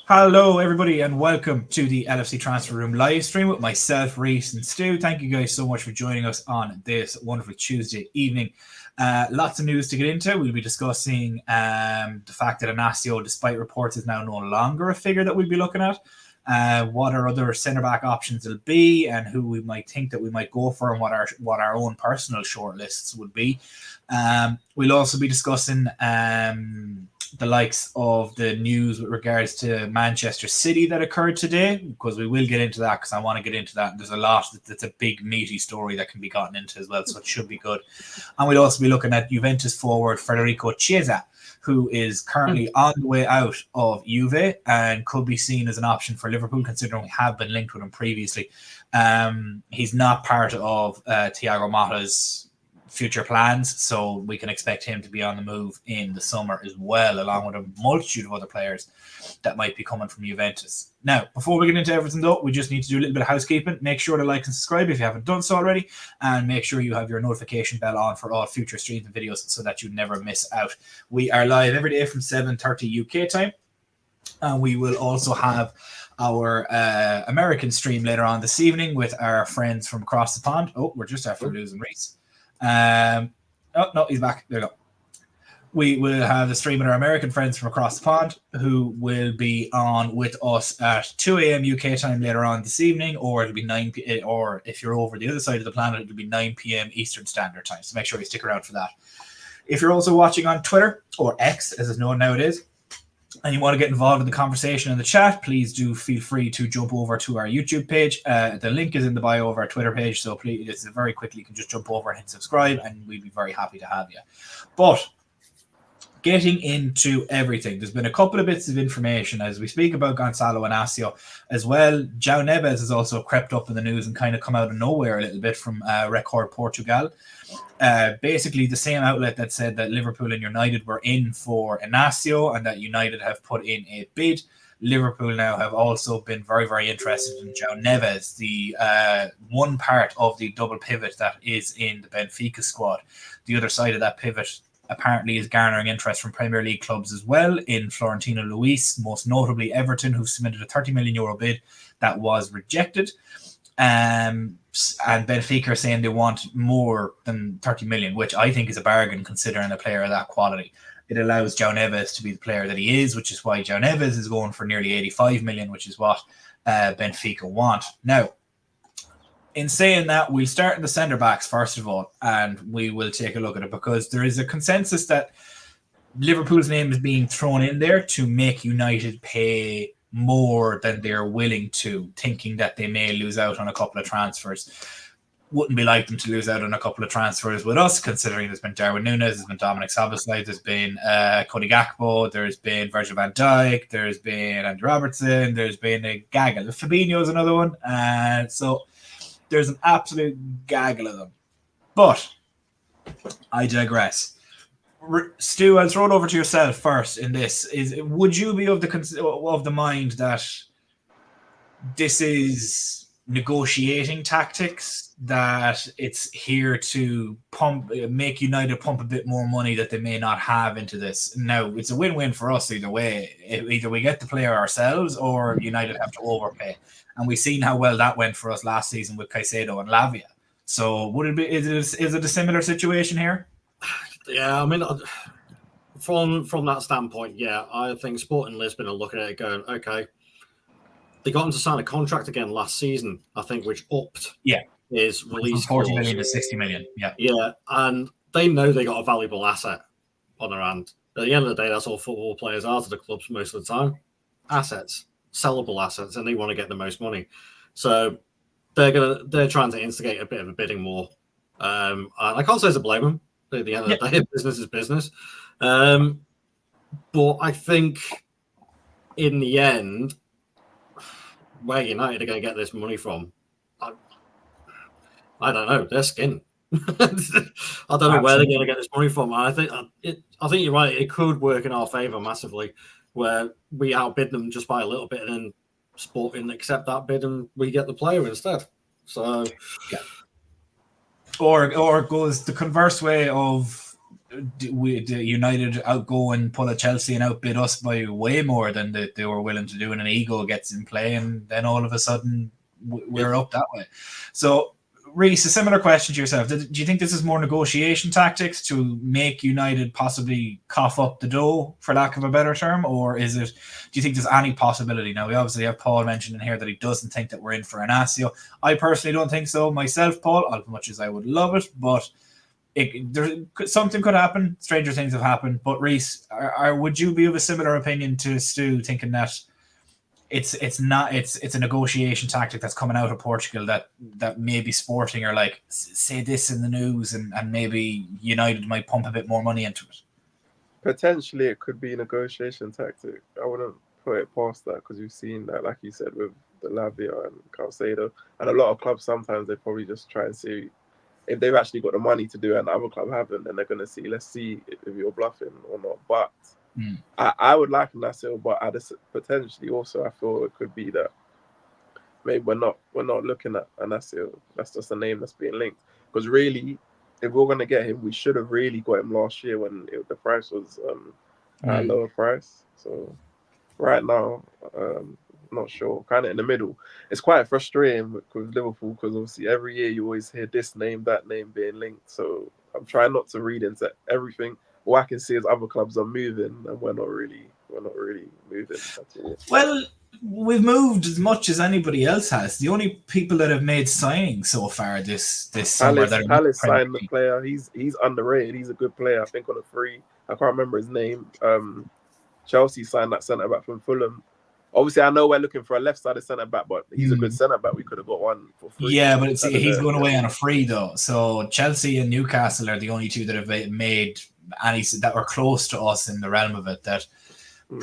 Hello, everybody, and welcome to the LFC Transfer Room live stream with myself, Reese, and Stu. Thank you guys so much for joining us on this wonderful Tuesday evening. Lots of news to get into. We'll be discussing the fact that Inacio, despite reports, is now no longer a figure that we'll be looking at. What our other centre-back options will be, and who we might think that we might go for, and what our own personal shortlists would be. We'll also be discussing the likes of the news with regards to Manchester City that occurred today, because we will get into that, because I want to get into that. There's a lot that's a big meaty story that can be gotten into as well, so it should be good. And we'll also be looking at Juventus forward Federico Chiesa, who is currently on the way out of Juve and could be seen as an option for Liverpool, considering we have been linked with him previously. He's not part of Thiago Motta's future plans, so we can expect him to be on the move in the summer as well, along with a multitude of other players that might be coming from Juventus. Now, before we get into everything though, we just need to do a little bit of housekeeping. Make sure to like and subscribe if you haven't done so already, and make sure you have your notification bell on for all future streams and videos so that you never miss out. We are live every day from 7:30 UK time, and we will also have our American stream later on this evening with our friends from across the pond. Oh, we're just after losing Reese. Oh no, he's back. There we go. We will have the stream with our American friends from across the pond, who will be on with us at 2 a.m. UK time later on this evening, or it'll be 9 p.m. or if you're over the other side of the planet, it'll be 9 p.m. Eastern Standard Time. So make sure you stick around for that. If you're also watching on Twitter, or X as it's known nowadays, and you want to get involved in the conversation in the chat, please do feel free to jump over to our YouTube page. The link is in the bio of our Twitter page, so please, it's very quickly, you can just jump over and hit subscribe, and we'd be very happy to have you. But getting into everything, there's been a couple of bits of information as we speak about Goncalo Inacio as well. João Neves has also crept up in the news and kind of come out of nowhere a little bit from Record Portugal. Basically the same outlet that said that Liverpool and United were in for Inacio and that United have put in a bid. Liverpool now have also been very, very interested in João Neves, the one part of the double pivot that is in the Benfica squad. The other side of that pivot apparently is garnering interest from Premier League clubs as well, in Florentino Luis, most notably Everton, who submitted a €30 million bid that was rejected. And Benfica are saying they want more than 30 million, which I think is a bargain considering a player of that quality. It allows João Neves to be the player that he is, which is why João Neves is going for nearly 85 million, which is what Benfica want. Now, in saying that, we'll start in the centre backs first of all, and we will take a look at it, because there is a consensus that Liverpool's name is being thrown in there to make United pay more than they're willing to, thinking that they may lose out on a couple of transfers. Wouldn't be like them to lose out on a couple of transfers with us, considering there's been Darwin Núñez, there's been Dominic Szoboszlai, there's been Cody Gakpo, there's been Virgil van Dijk, there's been Andy Robertson, there's been a gaggle. Fabinho's another one. So there's an absolute gaggle of them. But I digress. Stu, I'll throw it over to yourself first in this. Would you be of the mind that this is negotiating tactics, that it's here to make United pump a bit more money that they may not have into this? Now, it's a win-win for us either way. Either we get the player ourselves or United have to overpay. And we've seen how well that went for us last season with Caicedo and Lavia. So would it be? Is it a similar situation here? Yeah, I mean, from that standpoint, yeah, I think Sporting Lisbon are looking at it going, okay, they got him to sign a contract again last season, I think, which upped his release from 40 million to 60 million. Yeah, and they know they got a valuable asset on their hand. At the end of the day, that's all football players are to the clubs most of the time. Assets, sellable assets, and they want to get the most money. So they're trying to instigate a bit of a bidding war. And I can't say to blame them. At the end of the day, business is business. But I think in the end, where United are going to get this money from, I don't know. They're skin. I don't know where they're going to get this money from. And I think you're right. It could work in our favour massively, where we outbid them just by a little bit, and then Sporting accept that bid, and we get the player instead. So, or it goes the converse way of United outgo and pull a Chelsea and outbid us by way more than they were willing to do, and an ego gets in play, and then all of a sudden we're up that way. So, Reese, a similar question to yourself. Do you think this is more negotiation tactics to make United possibly cough up the dough, for lack of a better term, or is it? Do you think there's any possibility? Now, we obviously have Paul mentioned in here that he doesn't think that we're in for Inacio. I personally don't think so myself, Paul, as much as I would love it, but something could happen. Stranger things have happened. But Reese, would you be of a similar opinion to Stu, thinking that it's a negotiation tactic that's coming out of Portugal that maybe Sporting are like, say this in the news, and maybe United might pump a bit more money into it? Potentially, it could be a negotiation tactic. I wouldn't put it past that, because we've seen that, like you said, with the Lavia and Calcedo, and a lot of clubs, sometimes they probably just try and see if they've actually got the money to do it and other club haven't, then they're going to see, let's see if you're bluffing or not. But I would like Inacio, but potentially also I feel it could be that maybe we're not looking at Inacio. That's just a name that's being linked. Because really, if we're going to get him, we should have really got him last year when the price was at a lower price. So right now, not sure, kind of in the middle. It's quite frustrating with Liverpool, because obviously every year you always hear this name, that name being linked. So I'm trying not to read into everything. All I can see is other clubs are moving, and we're not really moving at all. Well, we've moved as much as anybody else has. The only people that have made signings so far this summer Palace signed the player. He's underrated. He's a good player. I think on a free. I can't remember his name. Chelsea signed that centre back from Fulham. Obviously, I know we're looking for a left-sided centre-back, but he's a good centre-back. We could have got one for free. Yeah, but he's going away on a free, though. So Chelsea and Newcastle are the only two that have made any that were close to us in the realm of it that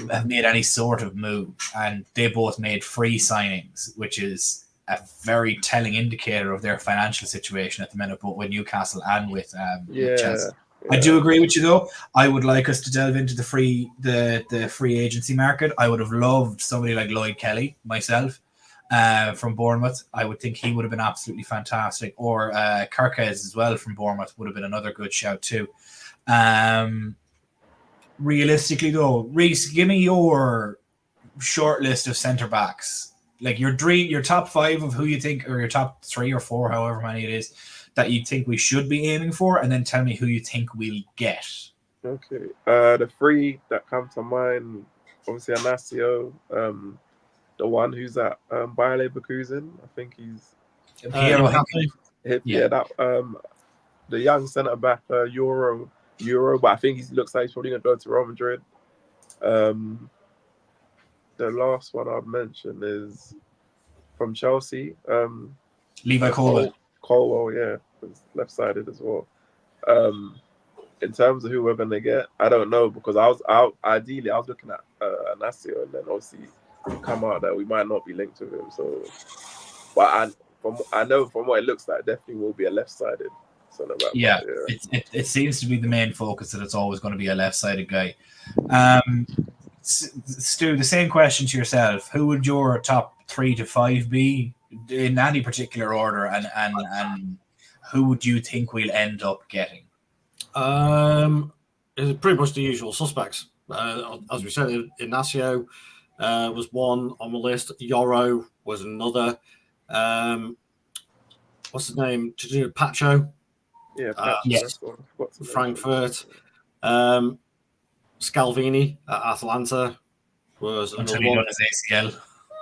have made any sort of move. And they both made free signings, which is a very telling indicator of their financial situation at the minute, both with Newcastle and with Chelsea. Yeah. I do agree with you, though. I would like us to delve into the free agency market. I would have loved somebody like Lloyd Kelly, myself, from Bournemouth. I would think he would have been absolutely fantastic. Or Kirkes as well from Bournemouth would have been another good shout too. Realistically, though, Reese, give me your short list of centre-backs. Like your top 5 of who you think, or your top 3 or 4, however many it is, that you think we should be aiming for, and then tell me who you think we'll get. Okay. The 3 that come to mind, obviously Inacio, the one who's at Bayer Leverkusen. I think he's the young centre back, Euro, but I think he looks like he's probably going to go to Real Madrid. The last one I've mentioned is from Chelsea. Levi Colwell, yeah, was left-sided as well. In terms of who we're going to get, I don't know, because I was looking at Inacio, and then obviously come out that we might not be linked with him. So, but I know from what it looks like, definitely will be a left-sided centre back. Yeah, it seems to be the main focus, that it's always going to be a left-sided guy. Stu, the same question to yourself. Who would your top 3 to 5 be in any particular order, and who would you think we'll end up getting? It's pretty much the usual suspects. As we said, Inacio was one on the list. Yoro was another. What's his name? Pacho. Yeah, yes. Frankfurt. Scalvini at Atalanta was until he done his ACL.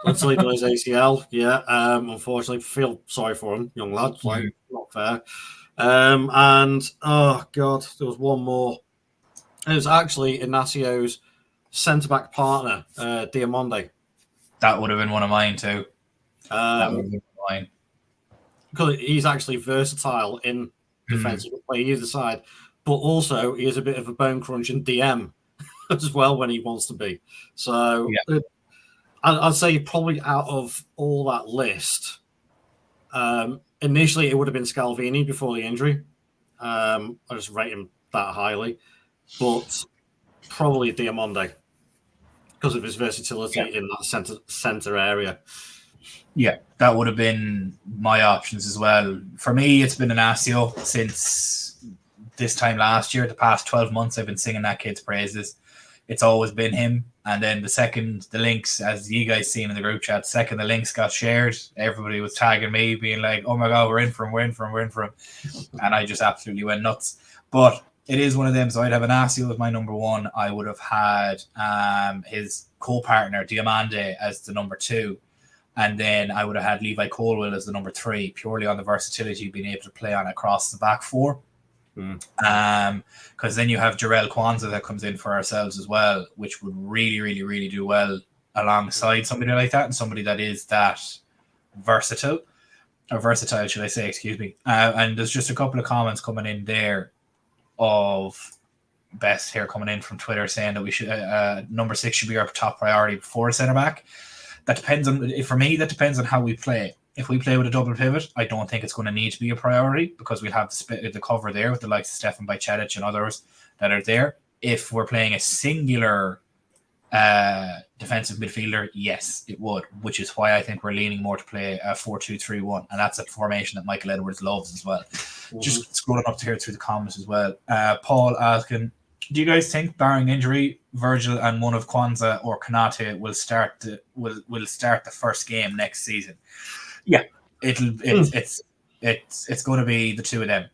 Until he done his ACL, yeah. Unfortunately, feel sorry for him, young lad. Like, not fair. And oh god, there was one more. It was actually Inacio's centre-back partner, Diamonde. That would have been one of mine too. That would have been mine. Because he's actually versatile in defensive play either side, but also he is a bit of a bone crunching DM as well when he wants to be. So I'd say probably out of all that list, initially it would have been Scalvini before the injury. I just rate him that highly, but probably Diamonde because of his versatility in that center area. Yeah, that would have been my options as well. For me, it's been Inacio since this time last year, the past 12 months, I've been singing that kid's praises. It's always been him. And then the second the links, as you guys seen in the group chat, second the links got shared, everybody was tagging me, being like, "Oh my God, we're in for him, we're in for him, we're in for him," and I just absolutely went nuts. But it is one of them. So I'd have Inacio as my number one. I would have had his co-partner Diamande as the number two. And then I would have had Levi Colwell as the number three, purely on the versatility of being able to play on across the back four. Because then you have Jarrell Kwanzaa that comes in for ourselves as well, which would really, really, really do well alongside somebody like that, and somebody that is that versatile, should I say, excuse me. And there's just a couple of comments coming in there of Best here coming in from Twitter saying that we should number 6 should be our top priority before a centre back. That depends on, for me, that depends on how we play. If we play with a double pivot, I don't think it's going to need to be a priority because we'll have the cover there with the likes of Stefan Bajcetic and others that are there. If we're playing a singular defensive midfielder, yes, it would, which is why I think we're leaning more to play a 4-2-3-1, and that's a formation that Michael Edwards loves as well. Just scrolling up to here through the comments as well. Paul asking, do you guys think, barring injury, Virgil and one of Kwanzaa or Konate will start the first game next season? Yeah, it's going to be the two of them,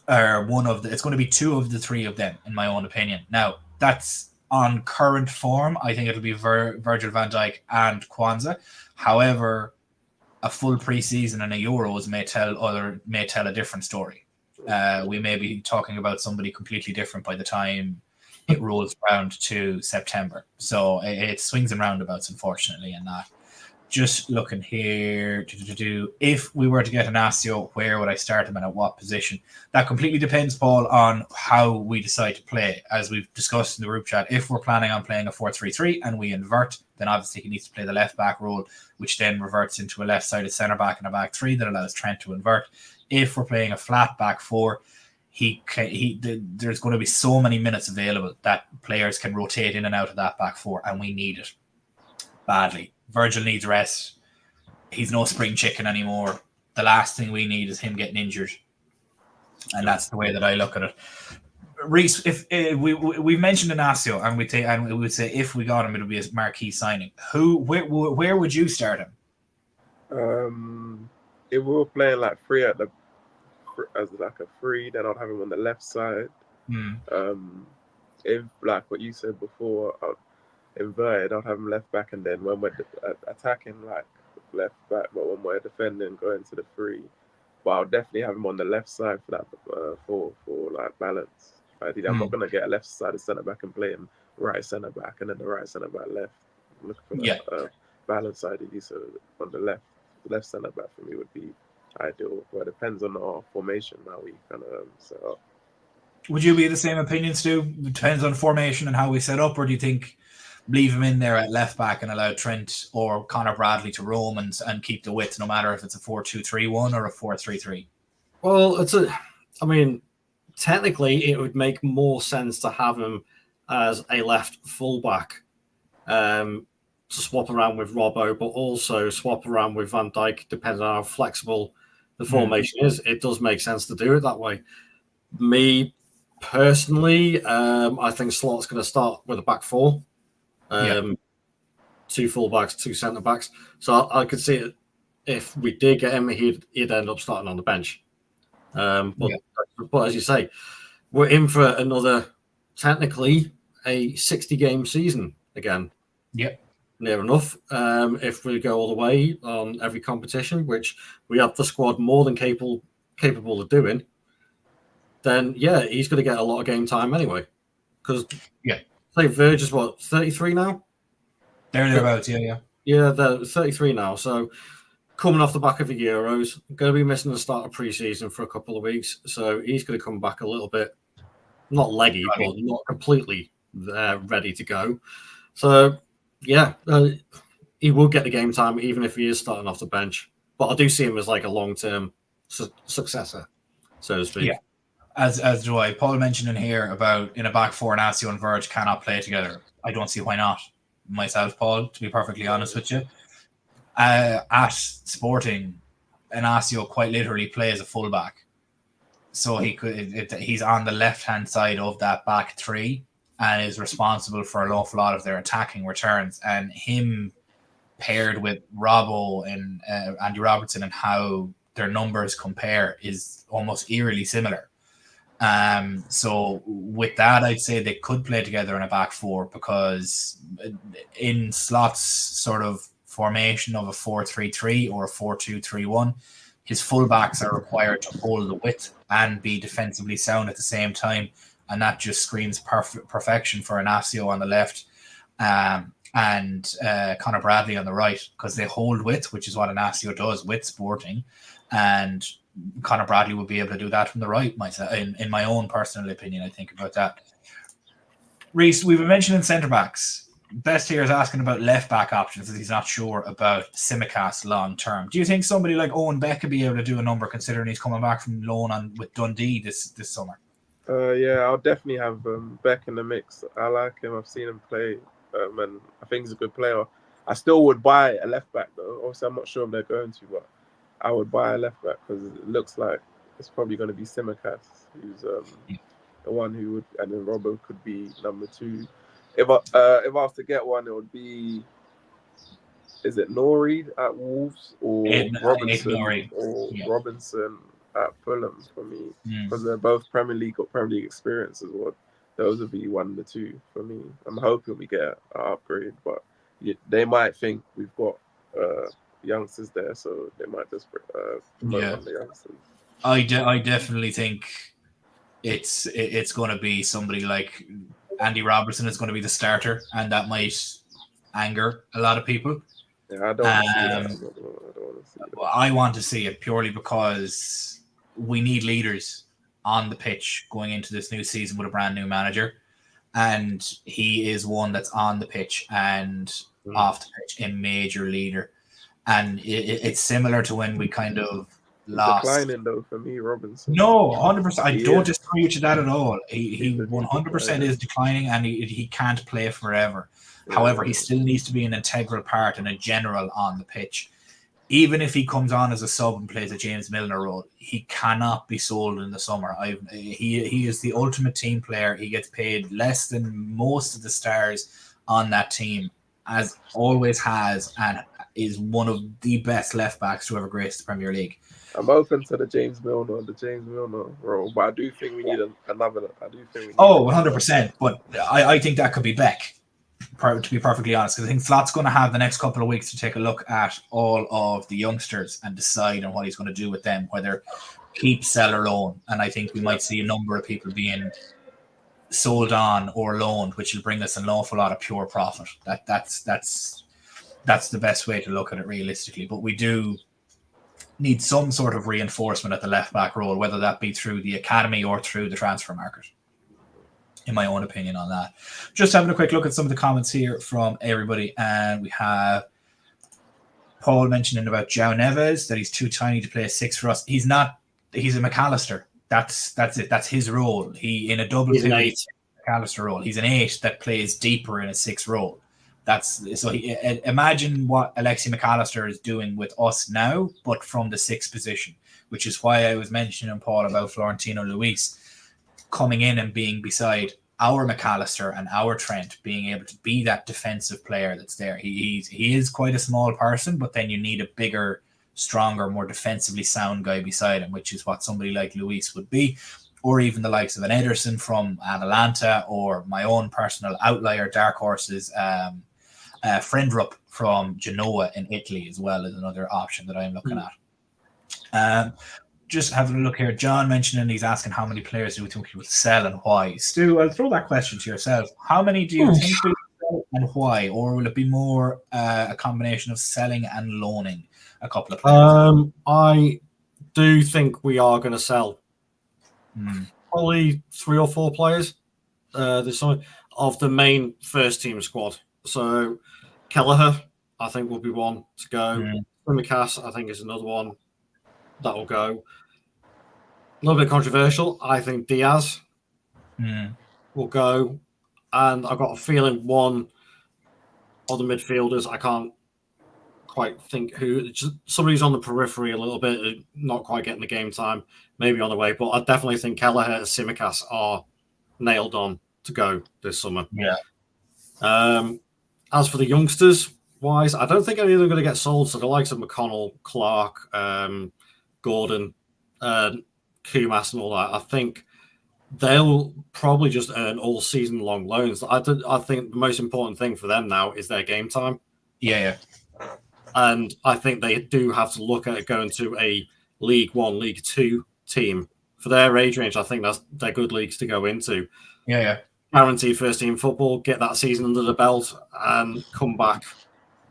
or it's going to be two of the three of them, in my own opinion. Now, that's on current form. I think it'll be Virgil van Dijk and Kwanzaa. However, a full preseason and a Euros may tell a different story. We may be talking about somebody completely different by the time it rolls around to September. So it swings and roundabouts, unfortunately, and that. Just looking here, if we were to get Inacio, where would I start him and at what position? That completely depends, Paul, on how we decide to play. As we've discussed in the group chat, if we're planning on playing a 4-3-3 and we invert, then obviously he needs to play the left back role, which then reverts into a left-sided centre back and a back three that allows Trent to invert. If we're playing a flat back four, there's going to be so many minutes available that players can rotate in and out of that back four, and we need it badly. Virgil needs rest. He's no spring chicken anymore. The last thing we need is him getting injured, and that's the way that I look at it. Reece, if we mentioned Inacio, and we would say if we got him, it would be a marquee signing. Where would you start him? If we were playing like free as like a free, then I'd have him on the left side. If like what you said before, inverted, I'd have him left back, and then when we're attacking, like left back, but when we're defending, going to the free. But I'll definitely have him on the left side for that for like balance. I'm not gonna get a left side of centre back and play him right centre back and then the right centre back left. I'm looking for that balance side. So on the left centre back for me would be ideal. But it depends on our formation how we kind of set up. Would you be the same opinion, Stu? It depends on formation and how we set up, or do you think leave him in there at left back and allow Trent or Connor Bradley to roam and keep the width, no matter if it's a 4-2-3-1 or a 4-3-3? Well, technically it would make more sense to have him as a left fullback, to swap around with Robbo, but also swap around with Van Dijk, depending on how flexible the formation is. It does make sense to do it that way. Me personally, I think Slot's going to start with a back four. Two fullbacks, two centre backs. So I could see it if we did get him, he'd end up starting on the bench. But as you say, we're in for another, technically, a 60-game season again. Yep. Near enough. If we go all the way on every competition, which we have the squad more than capable of doing, then he's going to get a lot of game time anyway. Because say Verge is 33 now? Thereabouts, yeah. Yeah, they're 33 now. So coming off the back of the Euros, going to be missing the start of pre-season for a couple of weeks. So he's going to come back a little bit, not leggy, but not completely ready to go. So, he will get the game time, even if he is starting off the bench. But I do see him as like a long-term successor, so to speak. Yeah, as do I. Paul mentioned in here about in a back four, Inacio and Verge cannot play together. I don't see why not. Myself, Paul, to be perfectly honest with you. At Sporting, Inacio quite literally plays a fullback. so he's on the left-hand side of that back three and is responsible for an awful lot of their attacking returns. And him paired with Robbo and Andy Robertson and how their numbers compare is almost eerily similar. So with that, I'd say they could play together in a back four, because in Slot's sort of formation of a 4-3-3 or a 4-2-3-1, his fullbacks are required to hold the width and be defensively sound at the same time, and that just screams perfection for Inacio on the left and Conor Bradley on the right, because they hold width, which is what Inacio does with Sporting, and Conor Bradley would be able to do that from the right, myself, in my own personal opinion. I think about that. Reese, we've been mentioning centre backs. Best here is asking about left back options, as he's not sure about Tsimikas long term. Do you think somebody like Owen Beck could be able to do a number, considering he's coming back from loan with Dundee this summer? Yeah, I'll definitely have Beck in the mix. I like him. I've seen him play, and I think he's a good player. I still would buy a left back though. Obviously, I'm not sure if they're going to, but I would buy a left back because it looks like it's probably going to be Tsimikas, who's the one who would, and then Robbo could be number two. If I was to get one, it would be, is it Norrie at Wolves or Robinson at Fulham for me, because they're both Premier League experience as well. Those would be one of the two for me. I'm hoping we get an upgrade, but they might think we've got youngsters there, so they might just promote on the youngsters. I definitely think it's going to be somebody like Andy Robertson is going to be the starter, and that might anger a lot of people. Yeah, I don't want to see that. I want to see it purely because we need leaders on the pitch going into this new season with a brand new manager, and he is one that's on the pitch and off the pitch, a major leader. And it's similar to when we kind of lost. Declining though for me, Robinson. No, 100%. I don't disagree with you that at all. He 100% is declining, and he can't play forever. Yeah. However, he still needs to be an integral part and a general on the pitch. Even if he comes on as a sub and plays a James Milner role, he cannot be sold in the summer. He is the ultimate team player. He gets paid less than most of the stars on that team, as always has, and is one of the best left backs to ever grace the Premier League. I'm open to the James Milner role, but I do think we need another. 100%. But I think that could be Beck, to be perfectly honest, because I think Slot's going to have the next couple of weeks to take a look at all of the youngsters and decide on what he's going to do with them, whether keep, sell, or loan. And I think we might see a number of people being sold on or loaned, which will bring us an awful lot of pure profit. That's the best way to look at it realistically. But we do need some sort of reinforcement at the left back role, whether that be through the academy or through the transfer market, in my own opinion on that. Just having a quick look at some of the comments here from everybody, and we have Paul mentioning about João Neves, that he's too tiny to play a 6 for us. He's not. He's a McAllister. That's it. That's his role. He in a double pivot McAllister role. He's an 8 that plays deeper in a 6 role. Imagine what Alexi McAllister is doing with us now, but from the 6th position, which is why I was mentioning, Paul, about Florentino Luis coming in and being beside our McAllister and our Trent, being able to be that defensive player that's there. He is quite a small person, but then you need a bigger, stronger, more defensively sound guy beside him, which is what somebody like Luis would be, or even the likes of an Ederson from Atalanta, or my own personal outlier, dark horses, Friendrup from Genoa in Italy as well is another option that I'm looking at. Just having a look here, John mentioned, he's asking how many players do we think we will sell and why. Stu, I'll throw that question to yourself. How many do you think we will sell and why? Or will it be more a combination of selling and loaning a couple of players? I do think we are going to sell probably 3 or 4 players this summer of the main first team squad. So Kelleher, I think, will be one to go. Tsimikas, I think, is another one that will go. A little bit controversial. I think Diaz will go. And I've got a feeling one of the midfielders, I can't quite think who. Just somebody's on the periphery a little bit, not quite getting the game time, maybe on the way. But I definitely think Kelleher and Tsimikas are nailed on to go this summer. Yeah. As for the youngsters wise, I don't think any of them are going to get sold. So the likes of McConnell, Clark, Gordon, Kumas, and all that, I think they'll probably just earn all season long loans. I think the most important thing for them now is their game time. Yeah. And I think they do have to look at going to a League One, League Two team for their age range. I think they're good leagues to go into. Yeah. Guarantee first team football, get that season under the belt, and come back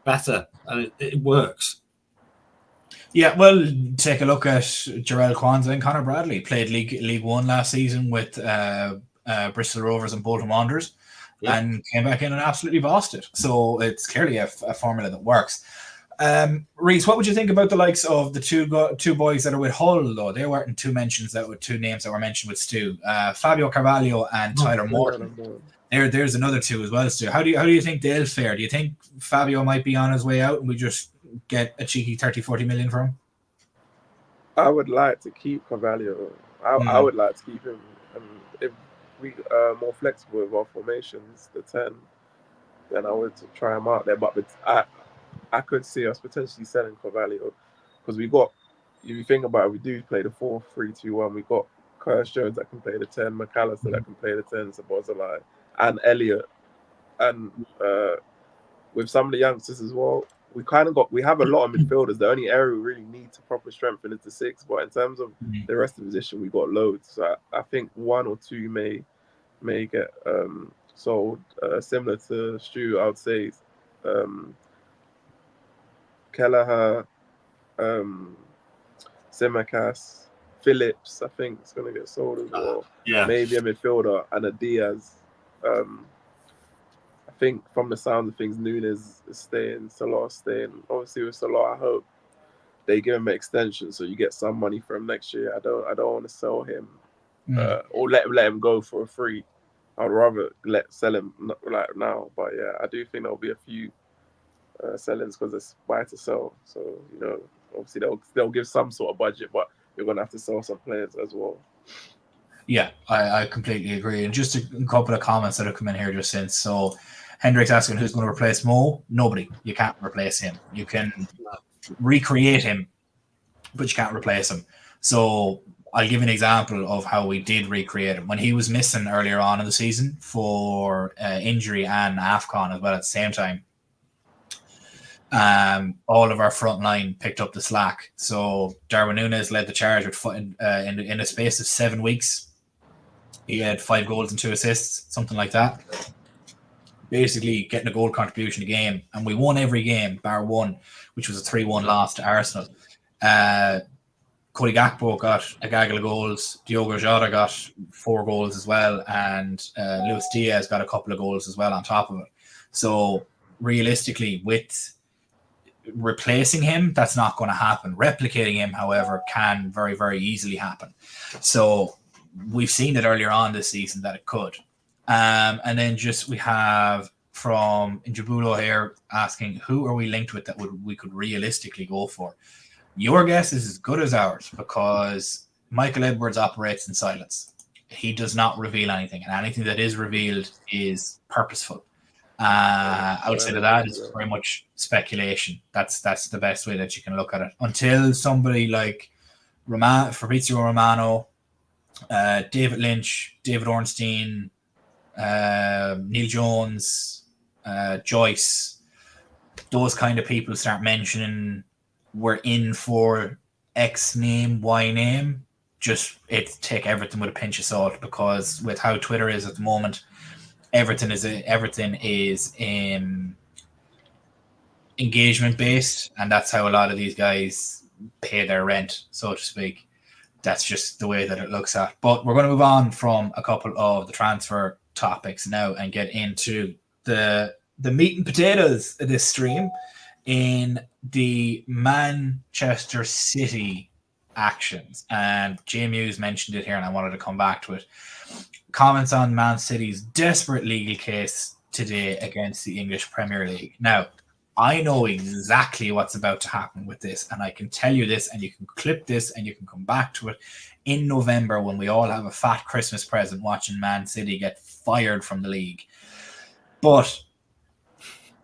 better. And it works. Yeah, well, take a look at Jarrell Kwanzaa and Conor Bradley. Played League One last season with Bristol Rovers and Bolton Wanderers, and came back in and absolutely bossed it. So it's clearly a formula that works. Reece, what would you think about the likes of the two boys that are with Hull, though? They weren't two names that were mentioned with Stu. Fabio Carvalho and Tyler Morton. There's another two as well, Stu. How do you think they'll fare? Do you think Fabio might be on his way out and we just get a cheeky 30-40 million for him? I would like to keep Carvalho. I would like to keep him. And if we are more flexible with our formations, the 10, then I would try him out there. But I could see us potentially selling Carvalho because we got, if you think about it, we do play the 4-3-2-1. We got Curtis Jones that can play the 10, McAllister that can play the 10, Sabozalai, and Elliott. And with some of the youngsters as well, we have a lot of midfielders. The only area we really need to proper strengthen is the 6. But in terms of the rest of the position, we got loads. So I think 1 or 2 may get sold. Similar to Stu, I would say Kelleher, Tsimikas, Phillips, I think it's going to get sold as well. Maybe a midfielder and a Diaz. I think from the sound of things, Nunes is staying, Salah's staying. Obviously with Salah, I hope they give him an extension so you get some money for him next year. I don't want to sell him or let him go for a free. I'd rather sell him like now. But yeah, I do think there'll be a few sellings because it's buy to sell. So obviously they'll give some sort of budget, but you're gonna have to sell some players as well. Yeah, I completely agree. And just a couple of comments that have come in here just since. So Hendrik's asking who's going to replace Mo. Nobody. You can't replace him. You can recreate him, but you can't replace him. So I'll give an example of how we did recreate him. When he was missing earlier on in the season for injury and AFCON as well at the same time, all of our front line picked up the slack. So Darwin Núñez led the charge with in a space of 7 weeks. He had 5 goals and 2 assists, something like that. Basically getting a goal contribution a game. And we won every game, bar one, which was a 3-1 loss to Arsenal. Cody Gakpo got a gaggle of goals. Diogo Jota got 4 goals as well. And Luis Diaz got a couple of goals as well on top of it. So realistically, with replacing him, that's not going to happen. Replicating him, however, can very, very easily happen. So we've seen it earlier on this season that it could. And then we have from Njabulo here asking, who are we linked with that we could realistically go for? Your guess is as good as ours because Michael Edwards operates in silence. He does not reveal anything, and anything that is revealed is purposeful. Outside of that, it's very much speculation. That's the best way that you can look at it. Until somebody like Fabrizio Romano, David Lynch, David Ornstein, Neil Jones, Joyce, those kind of people start mentioning we're in for X name, Y name, just take everything with a pinch of salt because with how Twitter is at the moment, everything is engagement based, and that's how a lot of these guys pay their rent, so to speak. That's just the way that it looks at. But we're going to move on from a couple of the transfer topics now and get into the meat and potatoes of this stream in the Manchester City actions. And Jamie Hughes mentioned it here, and I wanted to come back to it. Comments on Man City's desperate legal case today against the English Premier League. Now, I know exactly what's about to happen with this, and I can tell you this, and you can clip this, and you can come back to it in November when we all have a fat Christmas present watching Man City get fired from the league. But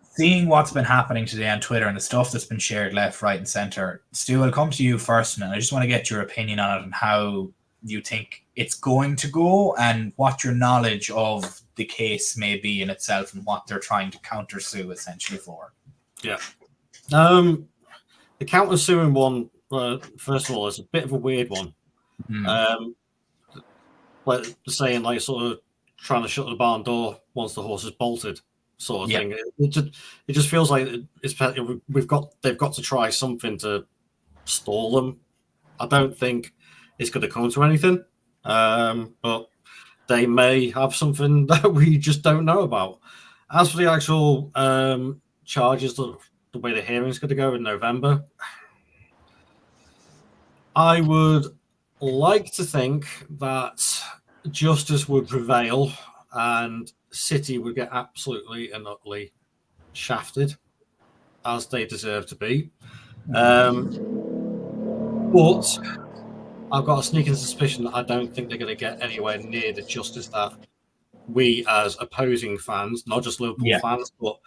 seeing what's been happening today on Twitter and the stuff that's been shared left, right, and centre, Stu, I'll come to you first, and I just want to get your opinion on it and how you think it's going to go and what your knowledge of the case may be in itself and what they're trying to counter-sue essentially for. Yeah. The counter-suing one, first of all, is a bit of a weird one. Like saying, like, sort of trying to shut the barn door once the horse is bolted, sort of thing. It just feels like they've got to try something to stall them. I don't think it's going to come to anything, but they may have something that we just don't know about. As for the actual charges, the way the hearing's going to go in November, I would like to think that justice would prevail and City would get absolutely and utterly shafted, as they deserve to be. But I've got a sneaking suspicion that I don't think they're going to get anywhere near the justice that we as opposing fans, not just Liverpool fans, but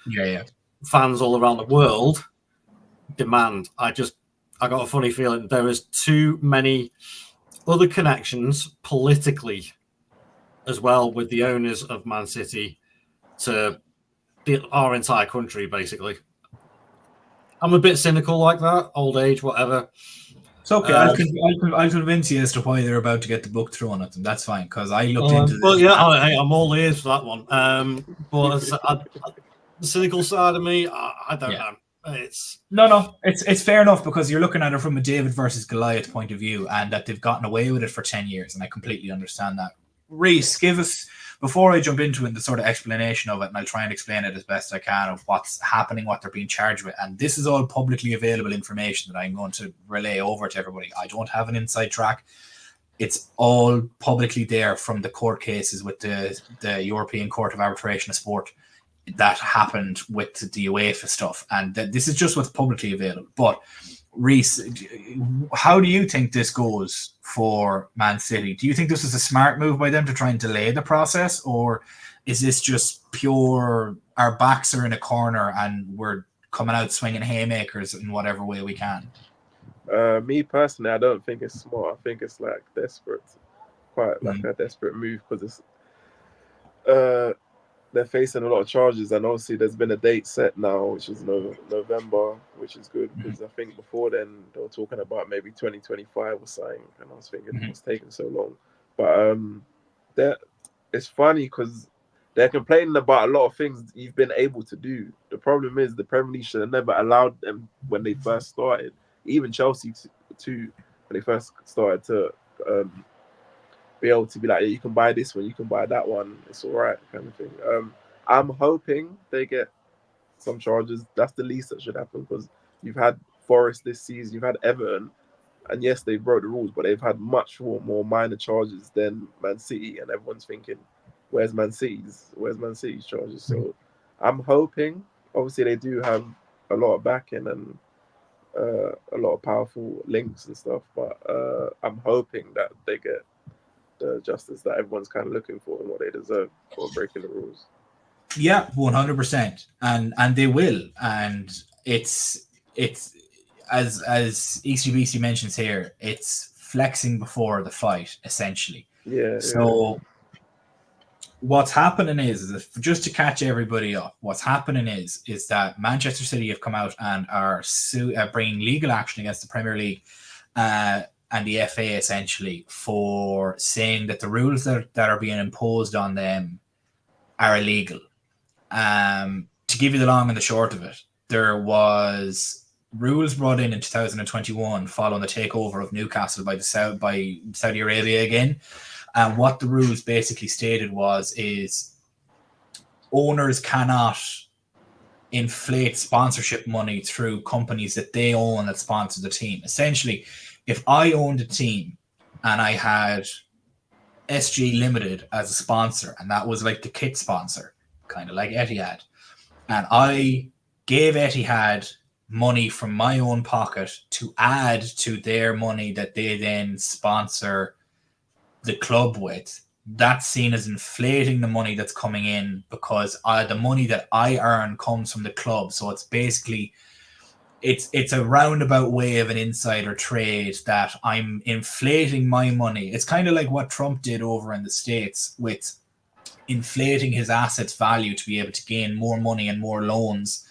fans all around the world, demand. I got a funny feeling there is too many other connections politically as well with the owners of Man City to our entire country, basically. I'm a bit cynical like that, old age, whatever. It's okay. I'll convince you as to why they're about to get the book thrown at them. That's fine, because I looked into this. But yeah, I'm all ears for that one. But the cynical side of me, I don't know. It's fair enough, because you're looking at it from a David versus Goliath point of view, and that they've gotten away with it for 10 years, and I completely understand that. Reese, give us, before I jump into it, the sort of explanation of it, and I'll try and explain it as best I can of what's happening, what they're being charged with. And this is all publicly available information that I'm going to relay over to everybody. I don't have an inside track. It's all publicly there from the court cases with the European Court of Arbitration of Sport that happened with the UEFA stuff. And this is just what's publicly available. But Reese, how do you think this goes for Man City? Do you think this is a smart move by them to try and delay the process, or is this just pure our backs are in a corner and we're coming out swinging haymakers in whatever way we can? Me personally, I don't think it's smart. I think it's like desperate, quite like a desperate move, because it's they're facing a lot of charges, and obviously there's been a date set now, which is November, which is good, because I think before then they were talking about maybe 2025 or something, and I was thinking it's taking so long. But it's funny because they're complaining about a lot of things you've been able to do. The problem is the Premier League should have never allowed them when they first started. Even Chelsea too, when they first started to be able to be like, yeah, you can buy this one, you can buy that one, it's all right, kind of thing. I'm hoping they get some charges. That's the least that should happen, because you've had Forest this season, you've had Everton, and yes, they broke the rules, but they've had much more minor charges than Man City, and everyone's thinking, where's Man City's charges? So I'm hoping, obviously they do have a lot of backing and a lot of powerful links and stuff, but I'm hoping that they get the justice that everyone's kind of looking for and what they deserve for breaking the rules. Yeah, 100%, and they will, and it's as ECBC mentions here, it's flexing before the fight, essentially. Yeah. So what's happening is just to catch everybody up, what's happening is that Manchester City have come out and are bringing legal action against the Premier League and the FA, essentially, for saying that the rules that are being imposed on them are illegal. To give you the long and the short of it, there was rules brought in 2021 following the takeover of Newcastle by Saudi Arabia again. And what the rules basically stated is owners cannot inflate sponsorship money through companies that they own that sponsor the team. Essentially, if I owned a team and I had SG Limited as a sponsor, and that was like the kit sponsor, kind of like Etihad, and I gave Etihad money from my own pocket to add to their money that they then sponsor the club with, that's seen as inflating the money that's coming in, because the money that I earn comes from the club. So it's basically, it's a roundabout way of an insider trade that I'm inflating my money. It's kind of like what Trump did over in the States with inflating his assets value to be able to gain more money and more loans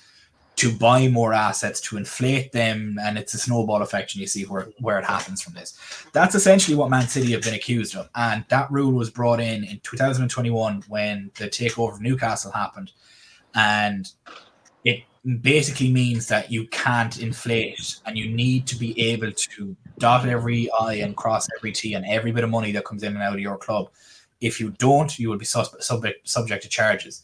to buy more assets, to inflate them, and it's a snowball effect, and you see where it happens from this. That's essentially what Man City have been accused of, and that rule was brought in 2021 when the takeover of Newcastle happened, and it basically means that you can't inflate, and you need to be able to dot every I and cross every T and every bit of money that comes in and out of your club. If you don't, you will be subject to charges.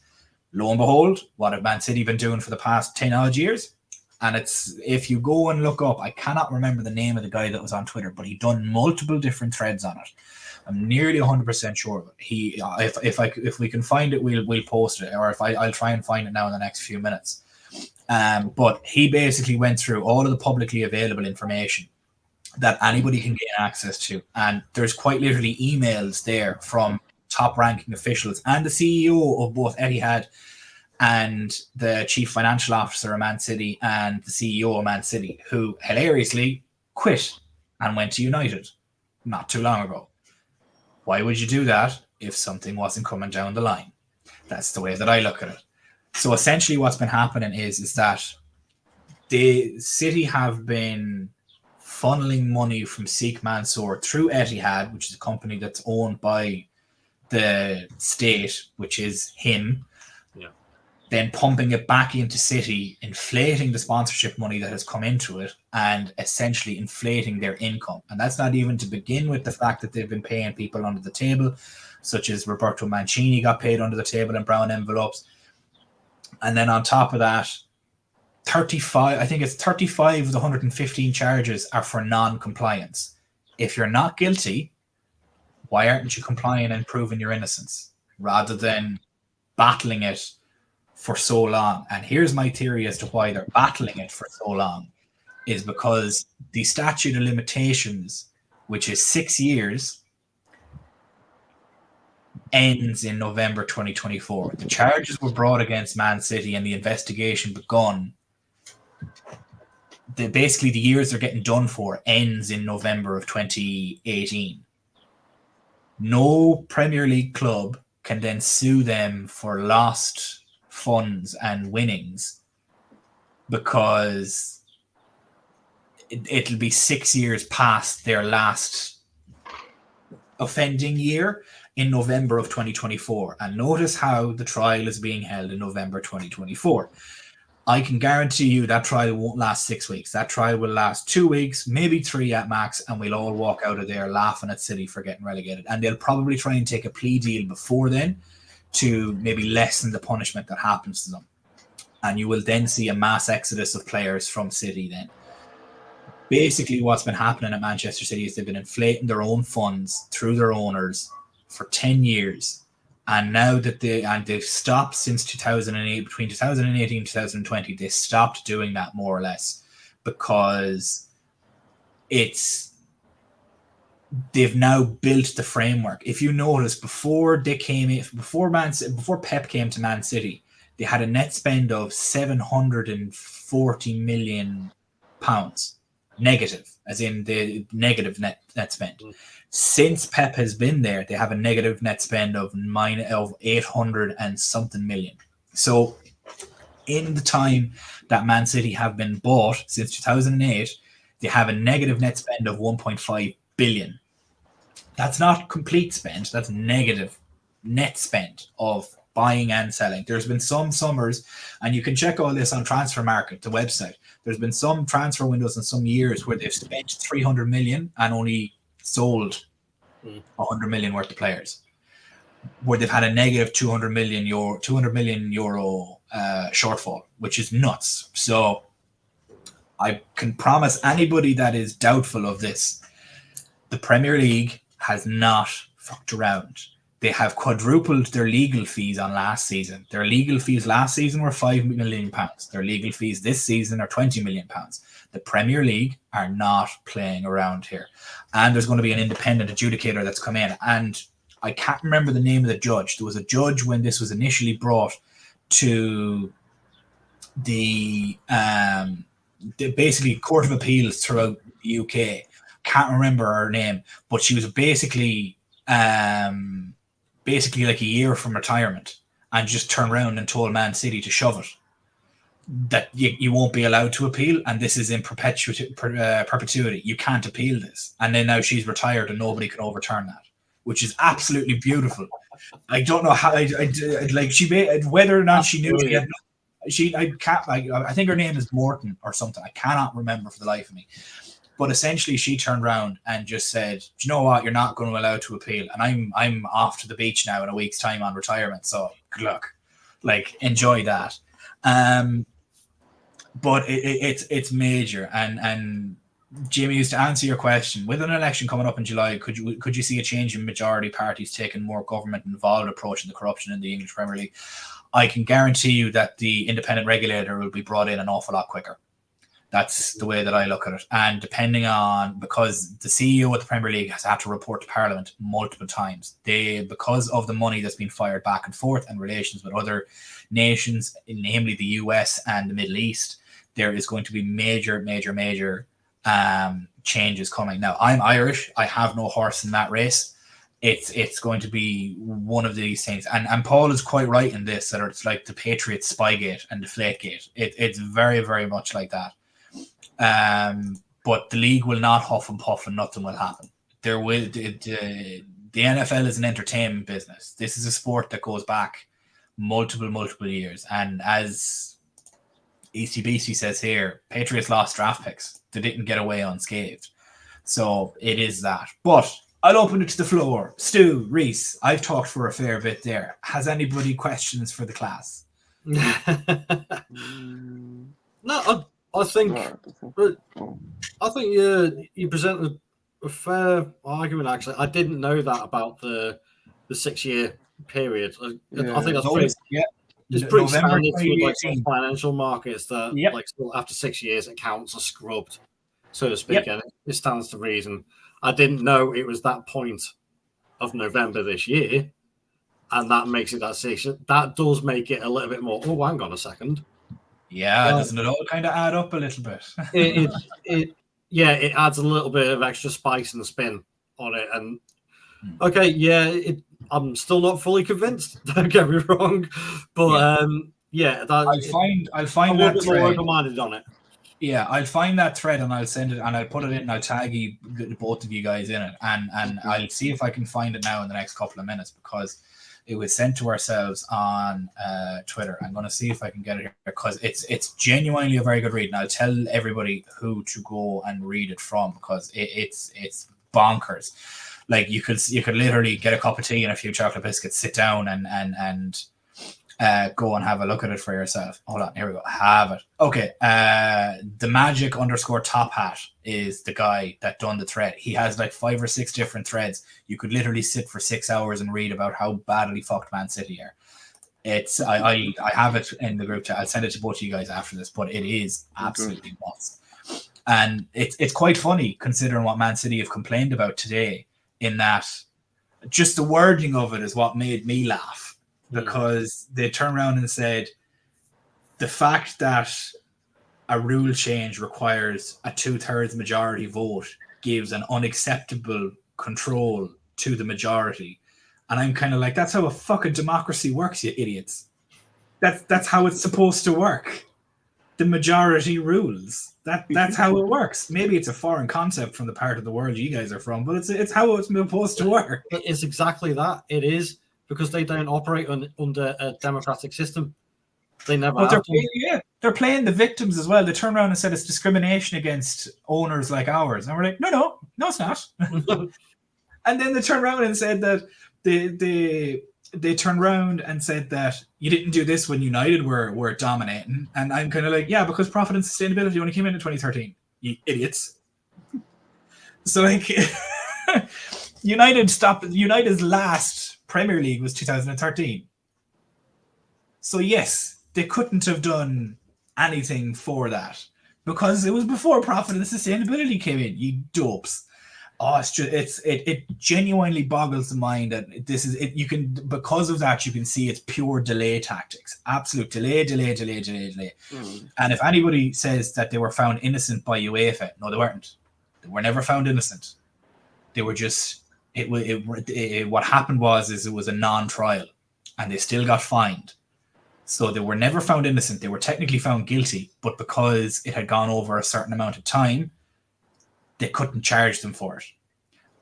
Lo and behold, what have Man City been doing for the past 10 odd years? And it's, if you go and look up, I cannot remember the name of the guy that was on Twitter, but he done multiple different threads on it. I'm nearly 100% sure of it. If we can find it, we'll post it, or I'll try and find it now in the next few minutes. But he basically went through all of the publicly available information that anybody can gain access to, and there's quite literally emails there from top-ranking officials and the CEO of both Etihad and the chief financial officer of Man City and the CEO of Man City, who hilariously quit and went to United not too long ago. Why would you do that if something wasn't coming down the line? That's the way that I look at it. So essentially what's been happening is that the City have been funneling money from Sheikh Mansour through Etihad, which is a company that's owned by the state, which is him, then pumping it back into City, inflating the sponsorship money that has come into it, and essentially inflating their income. And that's not even to begin with the fact that they've been paying people under the table, such as Roberto Mancini got paid under the table in brown envelopes. And then on top of that, 35 of the 115 charges are for non-compliance. If you're not guilty, why aren't you complying and proving your innocence rather than battling it for so long? And here's my theory as to why they're battling it for so long, is because the statute of limitations, which is 6 years, ends in November 2024. The charges were brought against Man City and the investigation begun. Basically, the years they're getting done for ends in November of 2018. No Premier League club can then sue them for lost funds and winnings, because it'll be 6 years past their last offending year in November of 2024. And notice how the trial is being held in November 2024. I can guarantee you that trial won't last 6 weeks. That trial will last 2 weeks, maybe 3 at max, and we'll all walk out of there laughing at City for getting relegated. And they'll probably try and take a plea deal before then to maybe lessen the punishment that happens to them. And you will then see a mass exodus of players from City then. Basically, what's been happening at Manchester City is they've been inflating their own funds through their owners for 10 years. And now that they've stopped since 2008, between 2018 and 2020, they stopped doing that more or less, because they've now built the framework. If you notice, before Pep came to Man City, they had a net spend of £740 million negative, as in the negative net spend. Since Pep has been there, they have a negative net spend of 800 and something million. So in the time that Man City have been bought, since 2008, they have a negative net spend of 1.5 billion. That's not complete spend, that's negative net spend of buying and selling. There's been some summers, and you can check all this on Transfer Market, the website. There's been some transfer windows in some years where they've spent 300 million and only sold 100 million worth of players, where they've had a negative 200 million euro shortfall, which is nuts. So I can promise anybody that is doubtful of this, the Premier League has not fucked around. They have quadrupled their legal fees on last season. Their legal fees last season were £5 million. Their legal fees this season are £20 million. The Premier League are not playing around here. And there's going to be an independent adjudicator that's come in. And I can't remember the name of the judge. There was a judge when this was initially brought to the basically Court of Appeals throughout the UK. Can't remember her name, but she was basically like a year from retirement and just turned around and told Man City to shove it. That you won't be allowed to appeal, and this is in perpetuity. You can't appeal this. And then now she's retired and nobody can overturn that, which is absolutely beautiful. I don't know how, like she whether or not she knew I think her name is Morton or something. I cannot remember for the life of me. But essentially, she turned around and just said, "Do you know what? You're not going to allow to appeal, and I'm off to the beach now in a week's time on retirement. So good luck, like enjoy that." But it's major, and Jimmy, used to answer your question, with an election coming up in July, could you see a change in majority parties taking more government involved approach in the corruption in the English Premier League? I can guarantee you that the independent regulator will be brought in an awful lot quicker. That's the way that I look at it. And depending on, because the CEO of the Premier League has had to report to Parliament multiple times, because of the money that's been fired back and forth and relations with other nations, namely the US and the Middle East, there is going to be major changes coming. Now, I'm Irish. I have no horse in that race. It's going to be one of these things. And Paul is quite right in this, that it's like the Patriots Spygate and Deflategate. It's very, very much like that. But the league will not huff and puff and nothing will happen. The NFL is an entertainment business. This is a sport that goes back multiple years. And as ECBC says here, Patriots lost draft picks. They didn't get away unscathed. So it is that. But I'll open it to the floor. Stu, Reese, I've talked for a fair bit there. Has anybody questions for the class? No, I think you presented a fair argument. Actually, I didn't know that about the 6-year period. I think that's pretty. Yeah. It's pretty standard for like some financial markets that like still after 6 years accounts are scrubbed, so to speak, and it stands to reason. I didn't know it was that point of November this year, and that makes it that 6. That does make it a little bit more. Oh, hang on a second. Yeah, doesn't it all kind of add up a little bit? it adds a little bit of extra spice and spin on it. And okay, I'm still not fully convinced. Don't get me wrong, but I'll find that more open-minded on it. Yeah, I'll find that thread and I'll send it and I'll put it in and I'll tag you, both of you guys in it, and I'll see if I can find it now in the next couple of minutes, because it was sent to ourselves on Twitter. I'm going to see if I can get it here, because it's genuinely a very good read, and I'll tell everybody who to go and read it from, because it's bonkers. Like you could literally get a cup of tea and a few chocolate biscuits, sit down and go and have a look at it for yourself. Hold on, here we go. Have it. Okay. The Magic _ Top Hat is the guy that done the thread. He has like 5 or 6 different threads. You could literally sit for 6 hours and read about how badly fucked Man City are. It's I have it in the group chat. I'll send it to both of you guys after this, but it is absolutely nuts. And it's quite funny considering what Man City have complained about today, in that just the wording of it is what made me laugh. Because they turned around and said the fact that a rule change requires a 2/3 majority vote gives an unacceptable control to the majority. And I'm kind of like, that's how a fucking democracy works, you idiots. That's how it's supposed to work. The majority rules. That's how it works. Maybe it's a foreign concept from the part of the world you guys are from, but it's how it's supposed to work. It's exactly that. It is. Because they don't operate under a democratic system. They never have. They're playing the victims as well. They turn around and said it's discrimination against owners like ours. And we're like, no, it's not. And then they turn around and said that they turned around and said that you didn't do this when United were dominating. And I'm kind of like, yeah, because profit and sustainability only came in 2013. You idiots. So like United's last Premier League was 2013. So yes, they couldn't have done anything for that because it was before profit and sustainability came in. You dopes. Oh, it's just it genuinely boggles the mind that this is it. You can, because of that, you can see it's pure delay tactics. Absolute delay. And if anybody says that they were found innocent by UEFA, no, they weren't. They were never found innocent. They were just what happened was it was a non-trial, and they still got fined. So they were never found innocent. They were technically found guilty, but because it had gone over a certain amount of time, they couldn't charge them for it.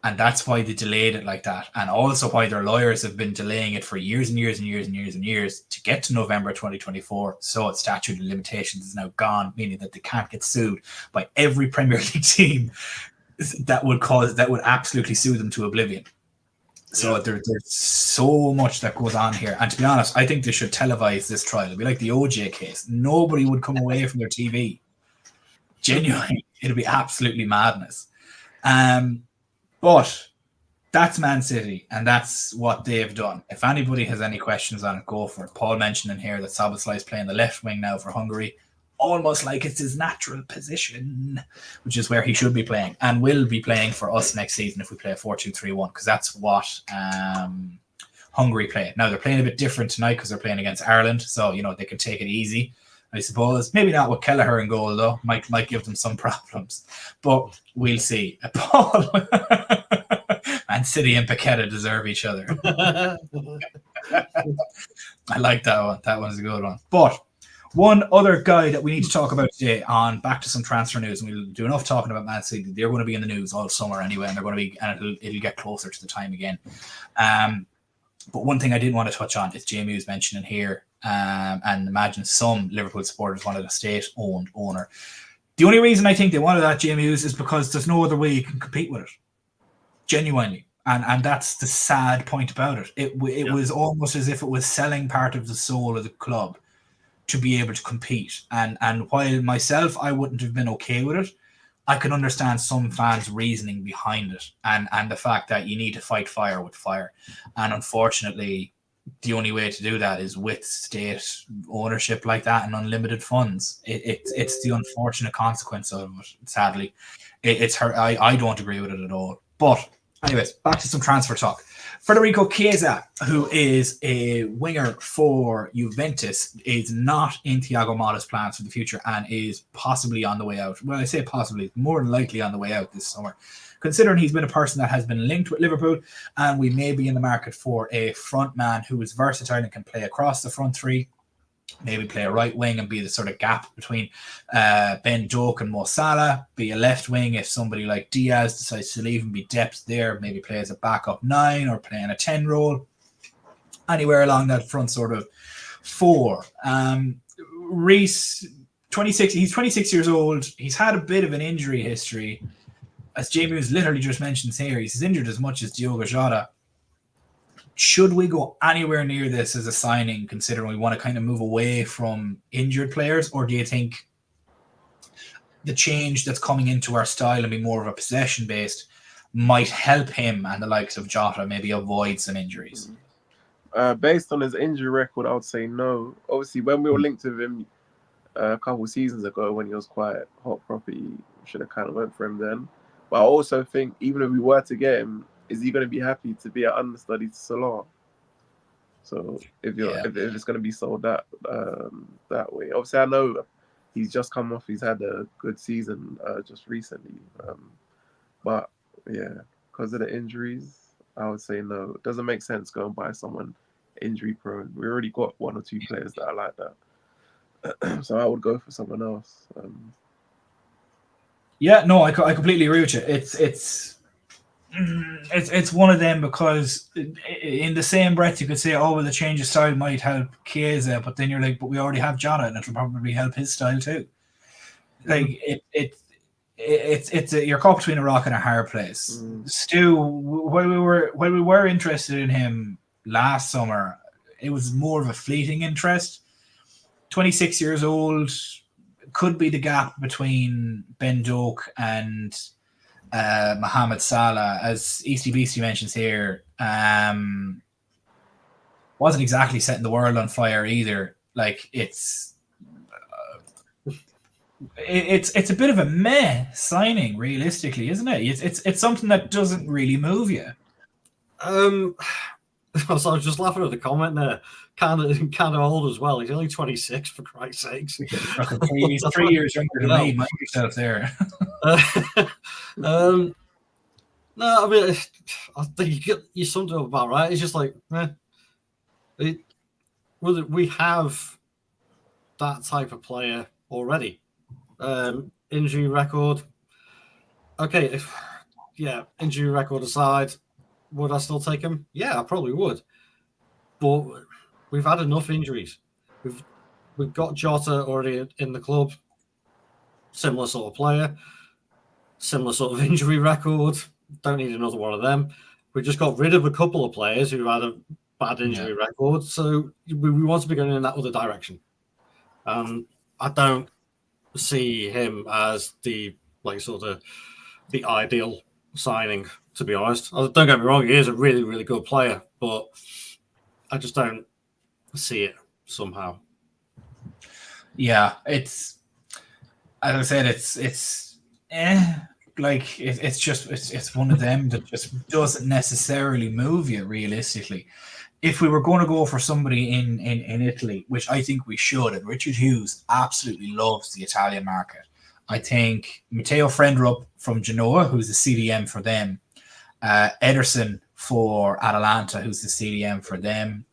And that's why they delayed it like that. And also why their lawyers have been delaying it for years and years to get to November 2024. So its statute of limitations is now gone, meaning that they can't get sued by every Premier League team that would absolutely sue them to oblivion. So there's so much that goes on here. And to be honest, I think they should televise this trial. It'd be like the OJ case. Nobody would come away from their TV. Genuinely, it'll be absolutely madness. But that's Man City, and that's what they've done. If anybody has any questions on it, go for it. Paul mentioned in here that Szoboszlai is playing the left wing now for Hungary, almost like it's his natural position, which is where he should be playing and will be playing for us next season if we play a 4-2-3-1, because that's what Hungary play. Now, they're playing a bit different tonight because they're playing against Ireland, so, they can take it easy, I suppose. Maybe not with Kelleher in goal, though. Might give them some problems. But we'll see. Paul, Man City and Paqueta deserve each other. I like that one. That one's a good one. But one other guy that we need to talk about today on back to some transfer news, and we'll do enough talking about Man City. They're going to be in the news all summer anyway, and they're going to be, and it'll get closer to the time again. But one thing I did want to touch on is Jamie was mentioning here, and imagine some Liverpool supporters wanted a state-owned owner. The only reason I think they wanted that, Jamie, is because there's no other way you can compete with it. Genuinely. And that's the sad point about it. It was almost as if it was selling part of the soul of the club to be able to compete. And while myself, I wouldn't have been okay with it, I can understand some fans' reasoning behind it and the fact that you need to fight fire with fire. And unfortunately, the only way to do that is with state ownership like that and unlimited funds. It's the unfortunate consequence of it, sadly. It's hurt. I don't agree with it at all. But anyways, back to some transfer talk. Federico Chiesa, who is a winger for Juventus, is not in Thiago Motta's plans for the future and is possibly on the way out. Well, I say possibly, more than likely on the way out this summer, considering he's been a person that has been linked with Liverpool, and we may be in the market for a front man who is versatile and can play across the front three, maybe play a right wing and be the sort of gap between Ben Doak and Mo Salah, be a left wing if somebody like Diaz decides to leave and be depth there, maybe play as a backup 9 or play in a 10 role, anywhere along that front sort of 4. Reece, 26, he's 26 years old. He's had a bit of an injury history. As Jamie was literally just mentioned here, he's injured as much as Diogo Jota. Should we go anywhere near this as a signing, considering we want to kind of move away from injured players? Or do you think the change that's coming into our style and be more of a possession-based might help him and the likes of Jota maybe avoid some injuries? Based on his injury record, I would say no. Obviously, when we were linked with him a couple of seasons ago when he was quite hot property, should have kind of went for him then. But I also think even if we were to get him, is he going to be happy to be an understudy to Salah? So if it's going to be sold that way, obviously I know he's just come off. He's had a good season just recently, but yeah, because of the injuries, I would say no. It doesn't make sense going buy someone injury prone. We already got 1 or 2 players that are like that, so I would go for someone else. Yeah, no, I completely agree with you. It's one of them, because in the same breath you could say, oh, well, the change of style might help Chiesa, but then you're like, but we already have Jota and it'll probably help his style too. Like you're caught between a rock and a hard place. Stu, while we were interested in him last summer, it was more of a fleeting interest. 26 years old, could be the gap between Ben Doak and Mohamed Salah, as Easty Beastie mentions here. wasn't exactly setting the world on fire either. Like it's a bit of a meh signing, realistically, isn't it? It's something that doesn't really move you. So I was just laughing at the comment there. Kind of old as well. He's only 26, for Christ's sakes. He's 3 years younger than me. Mind yourself there. No, I mean, I think you summed it up about right. It's just like, we have that type of player already. Injury record. Okay, injury record aside, would I still take him? Yeah, I probably would. But we've had enough injuries. We've got Jota already in the club. Similar sort of player. Similar sort of injury record. Don't need another one of them. We just got rid of a couple of players who had a bad injury record. So we want to be going in that other direction. I don't see him as the ideal signing, to be honest. Don't get me wrong, he is a really, really good player, but I just don't see it somehow. Yeah, it's, as I said, it's one of them that just doesn't necessarily move you realistically. If we were going to go for somebody in Italy, which I think we should, and Richard Hughes absolutely loves the Italian market. I think Matteo Frendrup from Genoa, who's the CDM for them, Ederson for Atalanta, who's the CDM for them,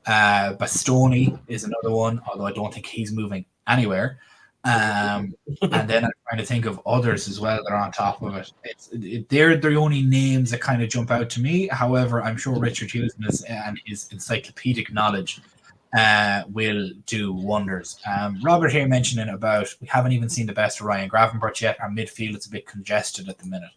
Bastoni is another one, although I don't think he's moving anywhere. And then I'm trying to think of others as well that are on top of it. They're the only names that kind of jump out to me. However, I'm sure Richard Hughes and his encyclopedic knowledge will do wonders. Robert here mentioning about we haven't even seen the best of Ryan Gravenberch yet. Our midfield is a bit congested at the minute.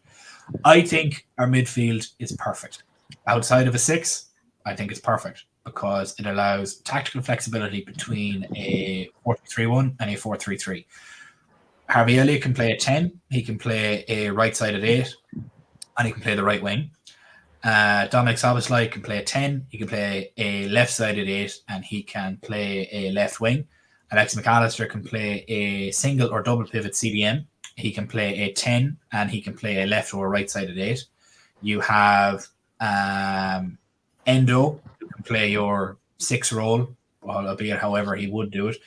I think our midfield is perfect. Outside of a 6, I think it's perfect because it allows tactical flexibility between a 4-3-1 and a 4-3-3. Harvey Elliott can play a 10. He can play a right-sided 8, and he can play the right wing. Dominic Szoboszlai can play a 10. He can play a left-sided 8, and he can play a left wing. Alexis McAllister can play a single or double pivot CDM. He can play a 10, and he can play a left or right-sided 8. You have Endo, who can play your 6 role, albeit however he would do it.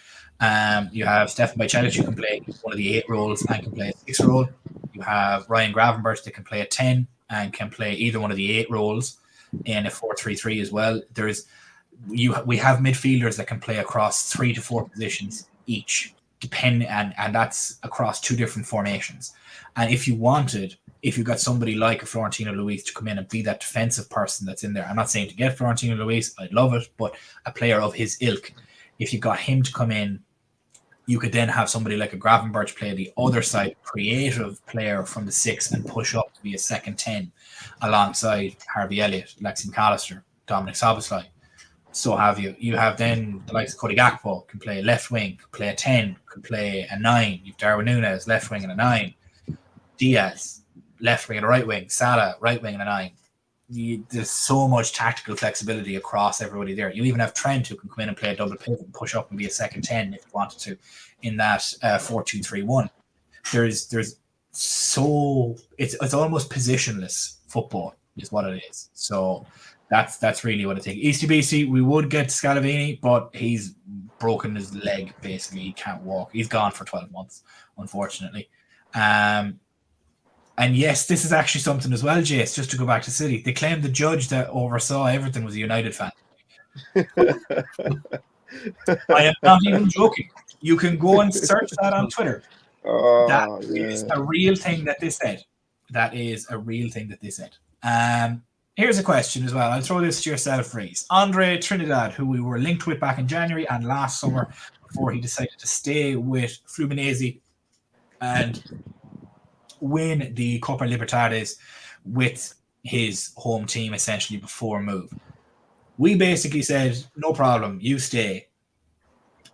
You have Stefan Bajcetic, who can play one of the 8 roles and can play a 6 role. You have Ryan Gravenberch that can play a 10 and can play either one of the 8 roles in a 4-3-3 as well. We have midfielders that can play across 3 to 4 positions each, and that's across 2 different formations. And if you got somebody like a Florentino Luis to come in and be that defensive person that's in there, I'm not saying to get Florentino Luis, I'd love it, but a player of his ilk, if you got him to come in, you could then have somebody like a Gravenberch play the other side, creative player from the 6 and push up to be a second 10 alongside Harvey Elliott, Alexis McAllister, Dominic Szoboszlai. So have you. You have then the likes of Cody Gakpo, can play a left wing, can play a 10, can play a 9. You've Darwin Núñez, left wing and a 9. Diaz, left wing and a right wing. Salah, right wing and a 9. There's so much tactical flexibility across everybody there. You even have Trent, who can come in and play a double pivot and push up and be a second 10 if you wanted to in that 4-2-3-1. It's almost positionless football is what it is. So that's really what I think. Easty BC, we would get Scalavini, but he's broken his leg basically. He can't walk. He's gone for 12 months, unfortunately. And yes, this is actually something as well, Jace, just to go back to City. They claimed the judge that oversaw everything was a United fan. I am not even joking. You can go and search that on Twitter. Is a real thing that they said. That is a real thing that they said. Here's a question as well. I'll throw this to yourself, Reese. Andre Trinidad, who we were linked with back in January and last summer before he decided to stay with Fluminense and win the Copa Libertadores with his home team essentially before move. We basically said, no problem, you stay.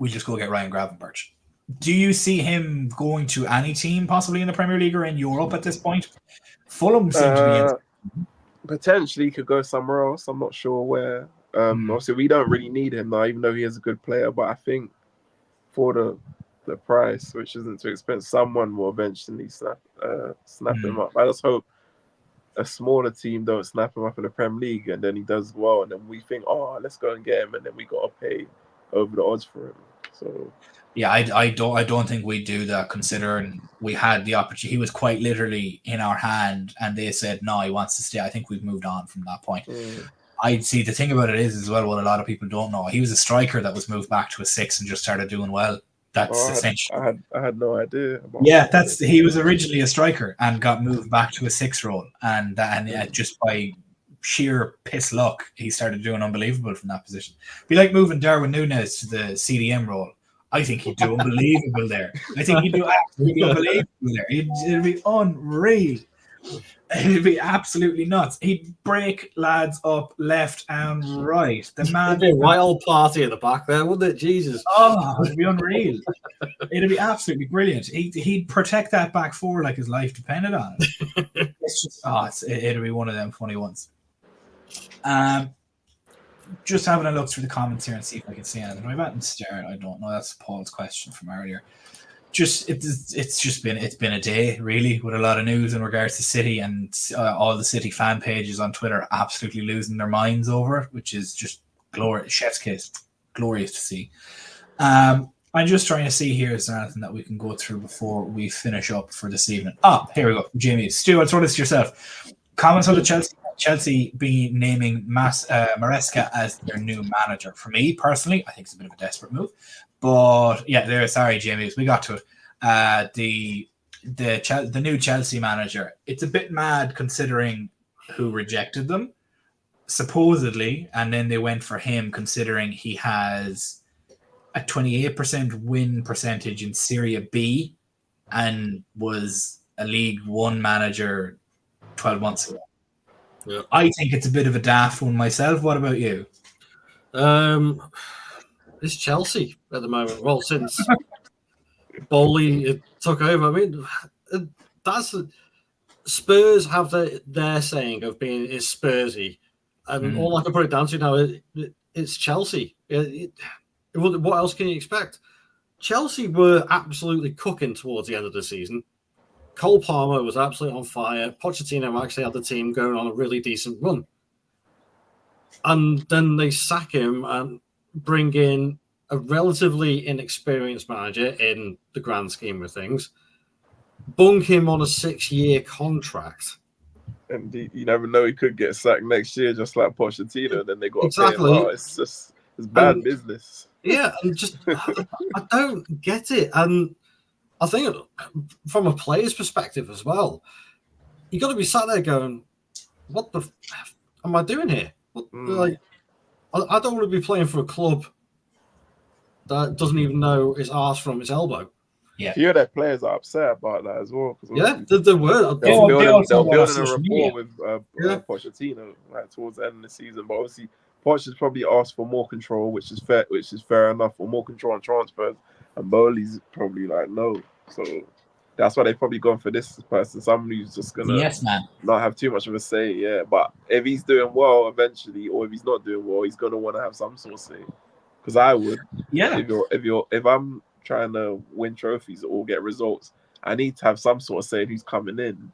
We'll just go get Ryan Gravenberch. Do you see him going to any team possibly in the Premier League or in Europe at this point? Fulham seem to be in. Potentially could go somewhere else. I'm not sure where. Obviously, we don't really need him now, even though he is a good player. But I think for the price, which isn't too expensive, someone will eventually snap him up. I just hope a smaller team don't snap him up in the Prem League, and then he does well, and then we think, oh, let's go and get him, and then we got to pay over the odds for him. So yeah, I don't think we'd do that, considering we had the opportunity. He was quite literally in our hand, and they said no, he wants to stay. I think we've moved on from that point. I'd see the thing about it is as well, what a lot of people don't know, he was a striker that was moved back to a 6 and just started doing well. That's essential. I had no idea. He was originally a striker and got moved back to a 6 role, and just by sheer piss luck, he started doing unbelievable from that position. Be like moving Darwin Núñez to the CDM role. I think he'd do unbelievable there. I think he'd do absolutely unbelievable there. It'd be unreal. It'd be absolutely nuts. He'd break lads up left and right. The man, it'd be a right old party at the back there, wouldn't it? Jesus. Oh, it'd be unreal. It'd be absolutely brilliant. He'd protect that back four like his life depended on it. It's just, it'd be one of them funny ones. Just having a look through the comments here and see if I can see anything. I've been staring. I don't know. That's Paul's question from earlier. It's been a day really with a lot of news in regards to City, and all the City fan pages on Twitter absolutely losing their minds over it, which is just glorious. Chef's kiss, glorious to see. I'm just trying to see here, is there anything that we can go through before we finish up for this evening? Here we go. Jamie, Stu, I'll throw this to yourself. Comments on the Chelsea be naming Maresca as their new manager. For me personally, I think it's a bit of a desperate move. But yeah, sorry, Jamie, we got to it. The new Chelsea manager, it's a bit mad considering who rejected them, supposedly, and then they went for him considering he has a 28% win percentage in Serie B and was a League One manager 12 months ago. Yeah. I think it's a bit of a daft one myself. What about you? It's Chelsea at the moment. Well, since Bowley took over, I mean, Spurs have their saying of being it's Spursy, and all I can put it down to now it's Chelsea. What else can you expect? Chelsea were absolutely cooking towards the end of the season. Cole Palmer was absolutely on fire. Pochettino actually had the team going on a really decent run, and then they sack him and bring in a relatively inexperienced manager in the grand scheme of things, bung him on a 6-year contract. And you never know, he could get sacked next year, just like Pochettino. Then they got exactly. To pay him. It's bad business. Yeah, and just I don't get it. And I think from a player's perspective as well, you got to be sat there going, "What the am I doing here?" Like, I don't want to be playing for a club that doesn't even know its arse from its elbow. Yeah, a few of their players are upset about that as well. Yeah, they were. They're building a rapport with Pochettino towards the end of the season. But obviously, Poch has probably asked for more control, which is fair enough, or more control on transfers. And Bowley's probably like no. So that's why they've probably gone for this person, someone who's just gonna not have too much of a say. Yeah, but if he's doing well eventually, or if he's not doing well, he's gonna want to have some sort of say. Because I would, if I'm trying to win trophies or get results, I need to have some sort of say who's coming in.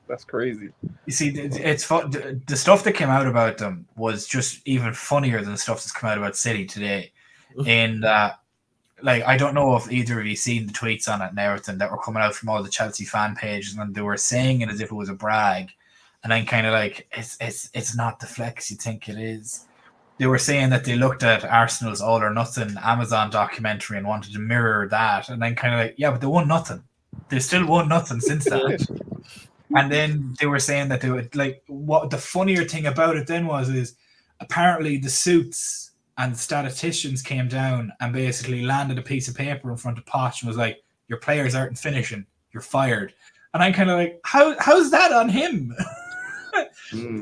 That's crazy. You see, it's fun. The stuff that came out about them was just even funnier than the stuff that's come out about City today. And like, I don't know if either of you seen the tweets on it and everything that were coming out from all the Chelsea fan pages, and they were saying it as if it was a brag, and then kind of like it's not the flex you think it is. They were saying that they looked at Arsenal's All or Nothing Amazon documentary and wanted to mirror that, and then kind of like, yeah, but they won nothing. They still won nothing since that. And then they were saying that they would, like, what the funnier thing about it then is apparently the suits and statisticians came down and basically landed a piece of paper in front of Poch and was like, your players aren't finishing, you're fired. And I'm kind of like, how's that on him?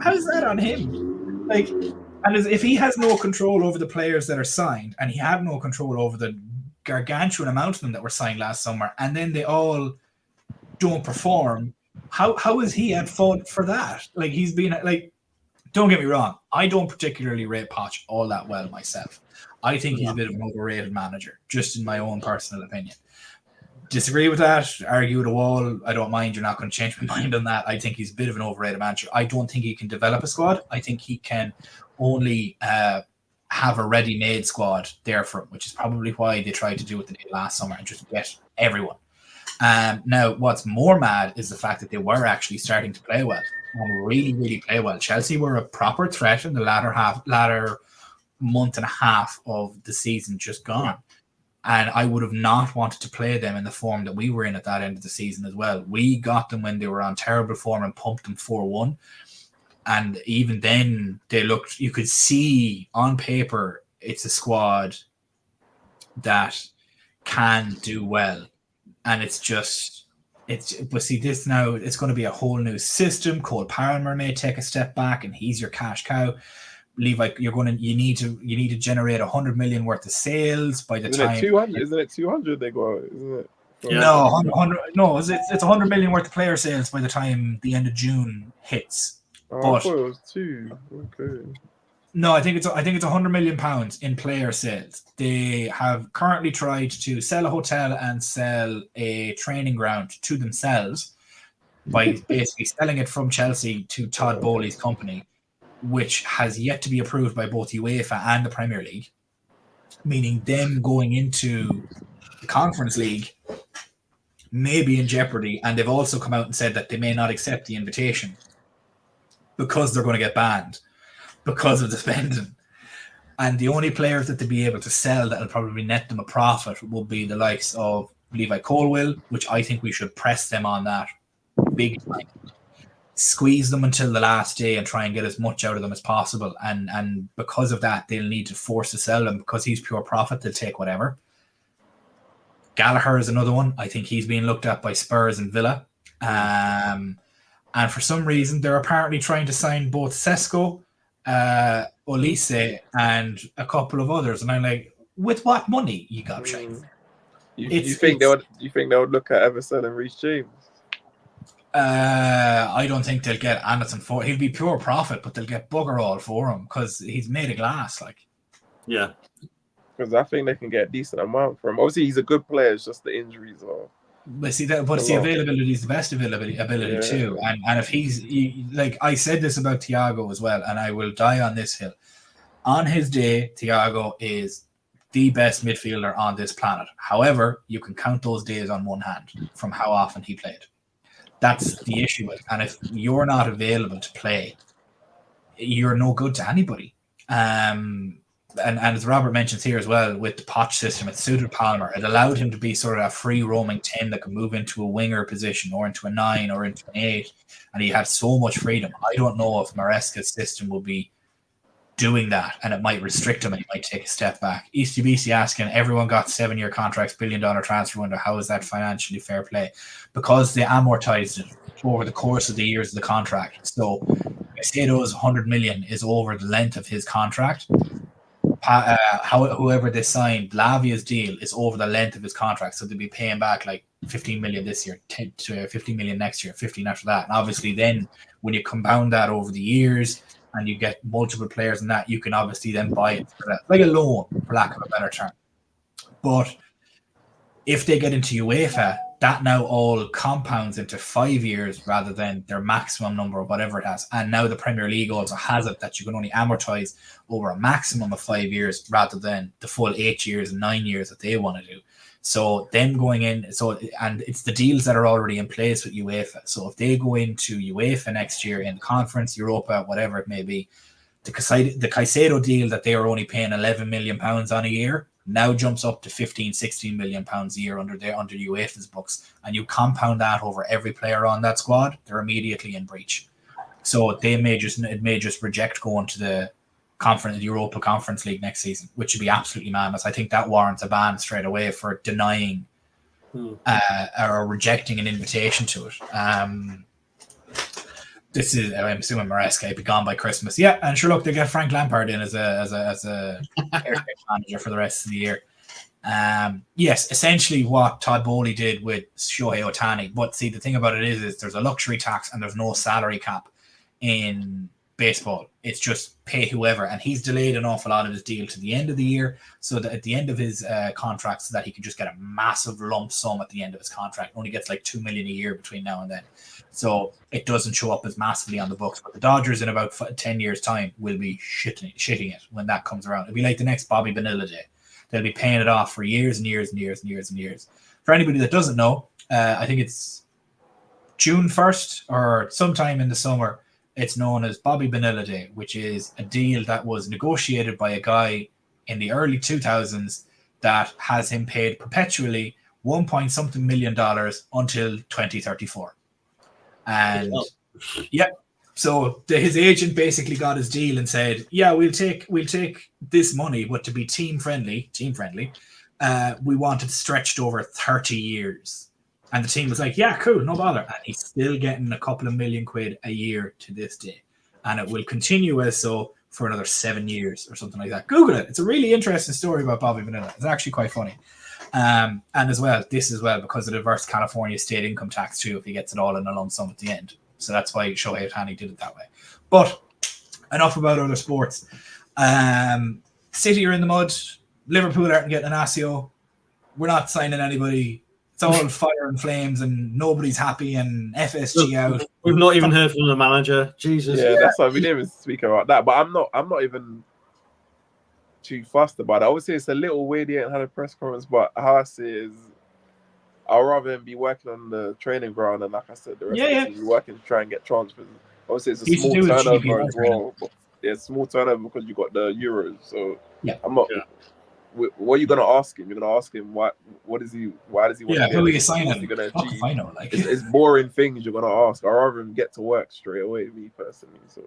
How's that on him? Like, and if he has no control over the players that are signed, and he had no control over the gargantuan amount of them that were signed last summer, and then they all don't perform, how is he at fault for that? Like, he's been like, don't get me wrong, I don't particularly rate Poch all that well myself. I think he's a bit of an overrated manager, just in my own personal opinion. Disagree with that, argue the wall. I don't mind. You're not going to change my mind on that. I think he's a bit of an overrated manager. I don't think he can develop a squad. I think he can only have a ready-made squad there for him, which is probably why they tried to do what they did last summer and just get everyone. Now, what's more mad is the fact that they were actually starting to play well and really, really play well. Chelsea were a proper threat in the latter month and a half of the season just gone. And I would have not wanted to play them in the form that we were in at that end of the season as well. We got them when they were on terrible form and pumped them 4-1. And even then, you could see on paper, it's a squad that can do well. And but see, this now, it's going to be a whole new system. Cole Palmer may take a step back and he's your cash cow. Levi, you need to generate 100 million worth of sales by the time. 200? Isn't it 200 they go out? Isn't it? Yeah. No, 100. No, it's 100 million worth of player sales by the time the end of June hits. Oh, But- I thought it was 2. Okay. No, I think it's 100 million pounds in player sales. They have currently tried to sell a hotel and sell a training ground to themselves by basically selling it from Chelsea to Todd Bowley's company, which has yet to be approved by both UEFA and the Premier League, meaning them going into the Conference League may be in jeopardy. And they've also come out and said that they may not accept the invitation because they're going to get banned because of the spending. And the only players that they'll be able to sell that will probably net them a profit will be the likes of Levi Colwill, which I think we should press them on that big time. Squeeze them until the last day and try and get as much out of them as possible. And because of that, they'll need to force to sell them because he's pure profit. They'll take whatever. Gallagher is another one. I think he's being looked at by Spurs and Villa. And for some reason, they're apparently trying to sign both Sesko, Olise, and a couple of others. And I'm like, with what money, you got Shane? You think they would look at ever selling Reece James? I don't think they'll get Anderson for. He'll be pure profit, but they'll get bugger all for him because he's made of glass. Like, Yeah. Because I think they can get a decent amount for him. Obviously, he's a good player. It's just the injuries are. but see that, but the availability is the best ability too. And if like I said this about Thiago as well, and I will die on this hill. On his day, Thiago is the best midfielder on this planet. However, you can count those days on one hand from how often he played. That's the issue with it. And if you're not available to play, you're no good to anybody. And as Robert mentions here as well, with the Poch system, it suited Palmer. It allowed him to be sort of a free roaming 10 that could move into a winger position or into a 9 or into an 8. And he had so much freedom. I don't know if Maresca's system will be doing that, and it might restrict him and he might take a step back. East UBC asking, everyone got 7-year contracts, $1 billion transfer window. How is that financially fair play? Because they amortized it over the course of the years of the contract. So Caicedo's 100 million is over the length of his contract. Whoever they signed, Lavia's deal is over the length of his contract. So they'll be paying back like 15 million this year, 10 to 15 million next year, 15 after that. And obviously then when you compound that over the years and you get multiple players in that, you can obviously then buy it for that, like a loan, for lack of a better term. But if they get into UEFA, that now all compounds into 5 years rather than their maximum number or whatever it has. And now the Premier League also has it that you can only amortize over a maximum of 5 years rather than the full 8 years and 9 years that they want to do. So them going in, and it's the deals that are already in place with UEFA. So if they go into UEFA next year in the Conference, Europa, whatever it may be, the Caicedo deal that they are only paying £11 million on a year now jumps up to 15-16 million pounds a year under UEFA's books, and you compound that over every player on that squad, they're immediately in breach. So it may just reject going to the Europa Conference League next season, which would be absolutely madness. I think that warrants a ban straight away for denying or rejecting an invitation to it. This is, I'm assuming Maresca will be gone by Christmas. Yeah, and sure, look, they get Frank Lampard in as a manager for the rest of the year. Yes, essentially what Todd Bowley did with Shohei Ohtani. But see, the thing about it is there's a luxury tax and there's no salary cap in baseball. It's just pay whoever, and he's delayed an awful lot of his deal to the end of the year, so that at the end of his contract, so that he can just get a massive lump sum at the end of his contract. Only gets like $2 million a year between now and then, so it doesn't show up as massively on the books. But the Dodgers in about 10 years' time will be shitting it when that comes around. It'll be like the next Bobby Bonilla day. They'll be paying it off for years and years and years and years and years. For anybody that doesn't know, I think it's June 1st or sometime in the summer. It's known as Bobby Bonilla Day, which is a deal that was negotiated by a guy in the early 2000s that has him paid perpetually $1.something million until 2034. And yeah, so his agent basically got his deal and said, yeah, we'll take this money, but to be team friendly, we want it stretched over 30 years. And the team was like, yeah, cool, no bother. And he's still getting a couple of million quid a year to this day. And it will continue as so for another 7 years or something like that. Google it. It's a really interesting story about Bobby Bonilla. It's actually quite funny. And as well, because of the reverse California state income tax too, if he gets it all in a lump sum at the end. So that's why Shohei Ohtani did it that way. But enough about other sports. City are in the mud. Liverpool aren't getting Inacio. We're not signing anybody. It's all fire and flames, and nobody's happy, and FSG out. We've not even heard from the manager. Jesus. Yeah, that's why we didn't even speak about that. But I'm not even too fussed about it. Obviously, it's a little weird he ain't had a press conference, but how I see it is, I'd rather him be working on the training ground, and like I said, the rest of the team be working to try and get transfers. Obviously, it's a small turnover as well. But it's small turnover because you got the Euros. So yeah, I'm not. Yeah. What are you gonna ask him? You're gonna ask him why does he want to who are you signing? What's he gonna achieve? I know, like it's boring things you're gonna ask. I'd rather him get to work straight away, me personally. So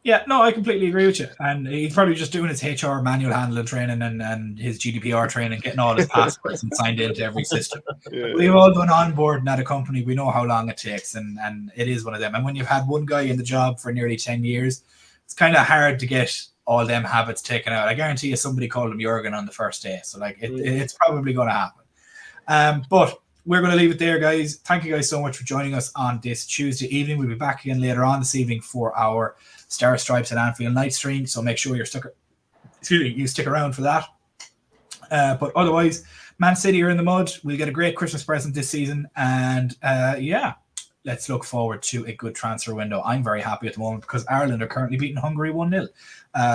yeah, no, I completely agree with you. And he's probably just doing his HR manual handling training and his GDPR training, getting all his passports and signed into every system. Yeah. We've all been on board at a company. We know how long it takes, and it is one of them. And when you've had one guy in the job for nearly 10 years, it's kind of hard to get all them habits taken out. I guarantee you somebody called him Jurgen on the first day. So like it's probably going to happen. But we're going to leave it there, guys. Thank you guys so much for joining us on this Tuesday evening. We'll be back again later on this evening for our Star Stripes at Anfield night stream. So make sure you stick around for that. But otherwise, Man City are in the mud. We'll get a great Christmas present this season. And let's look forward to a good transfer window. I'm very happy at the moment because Ireland are currently beating Hungary 1-0.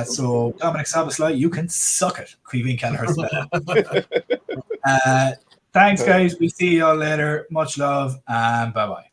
So Dominic Szoboszlai, you can suck it. Queeveen Kelleher's Thanks, guys. We'll see you all later. Much love and bye-bye.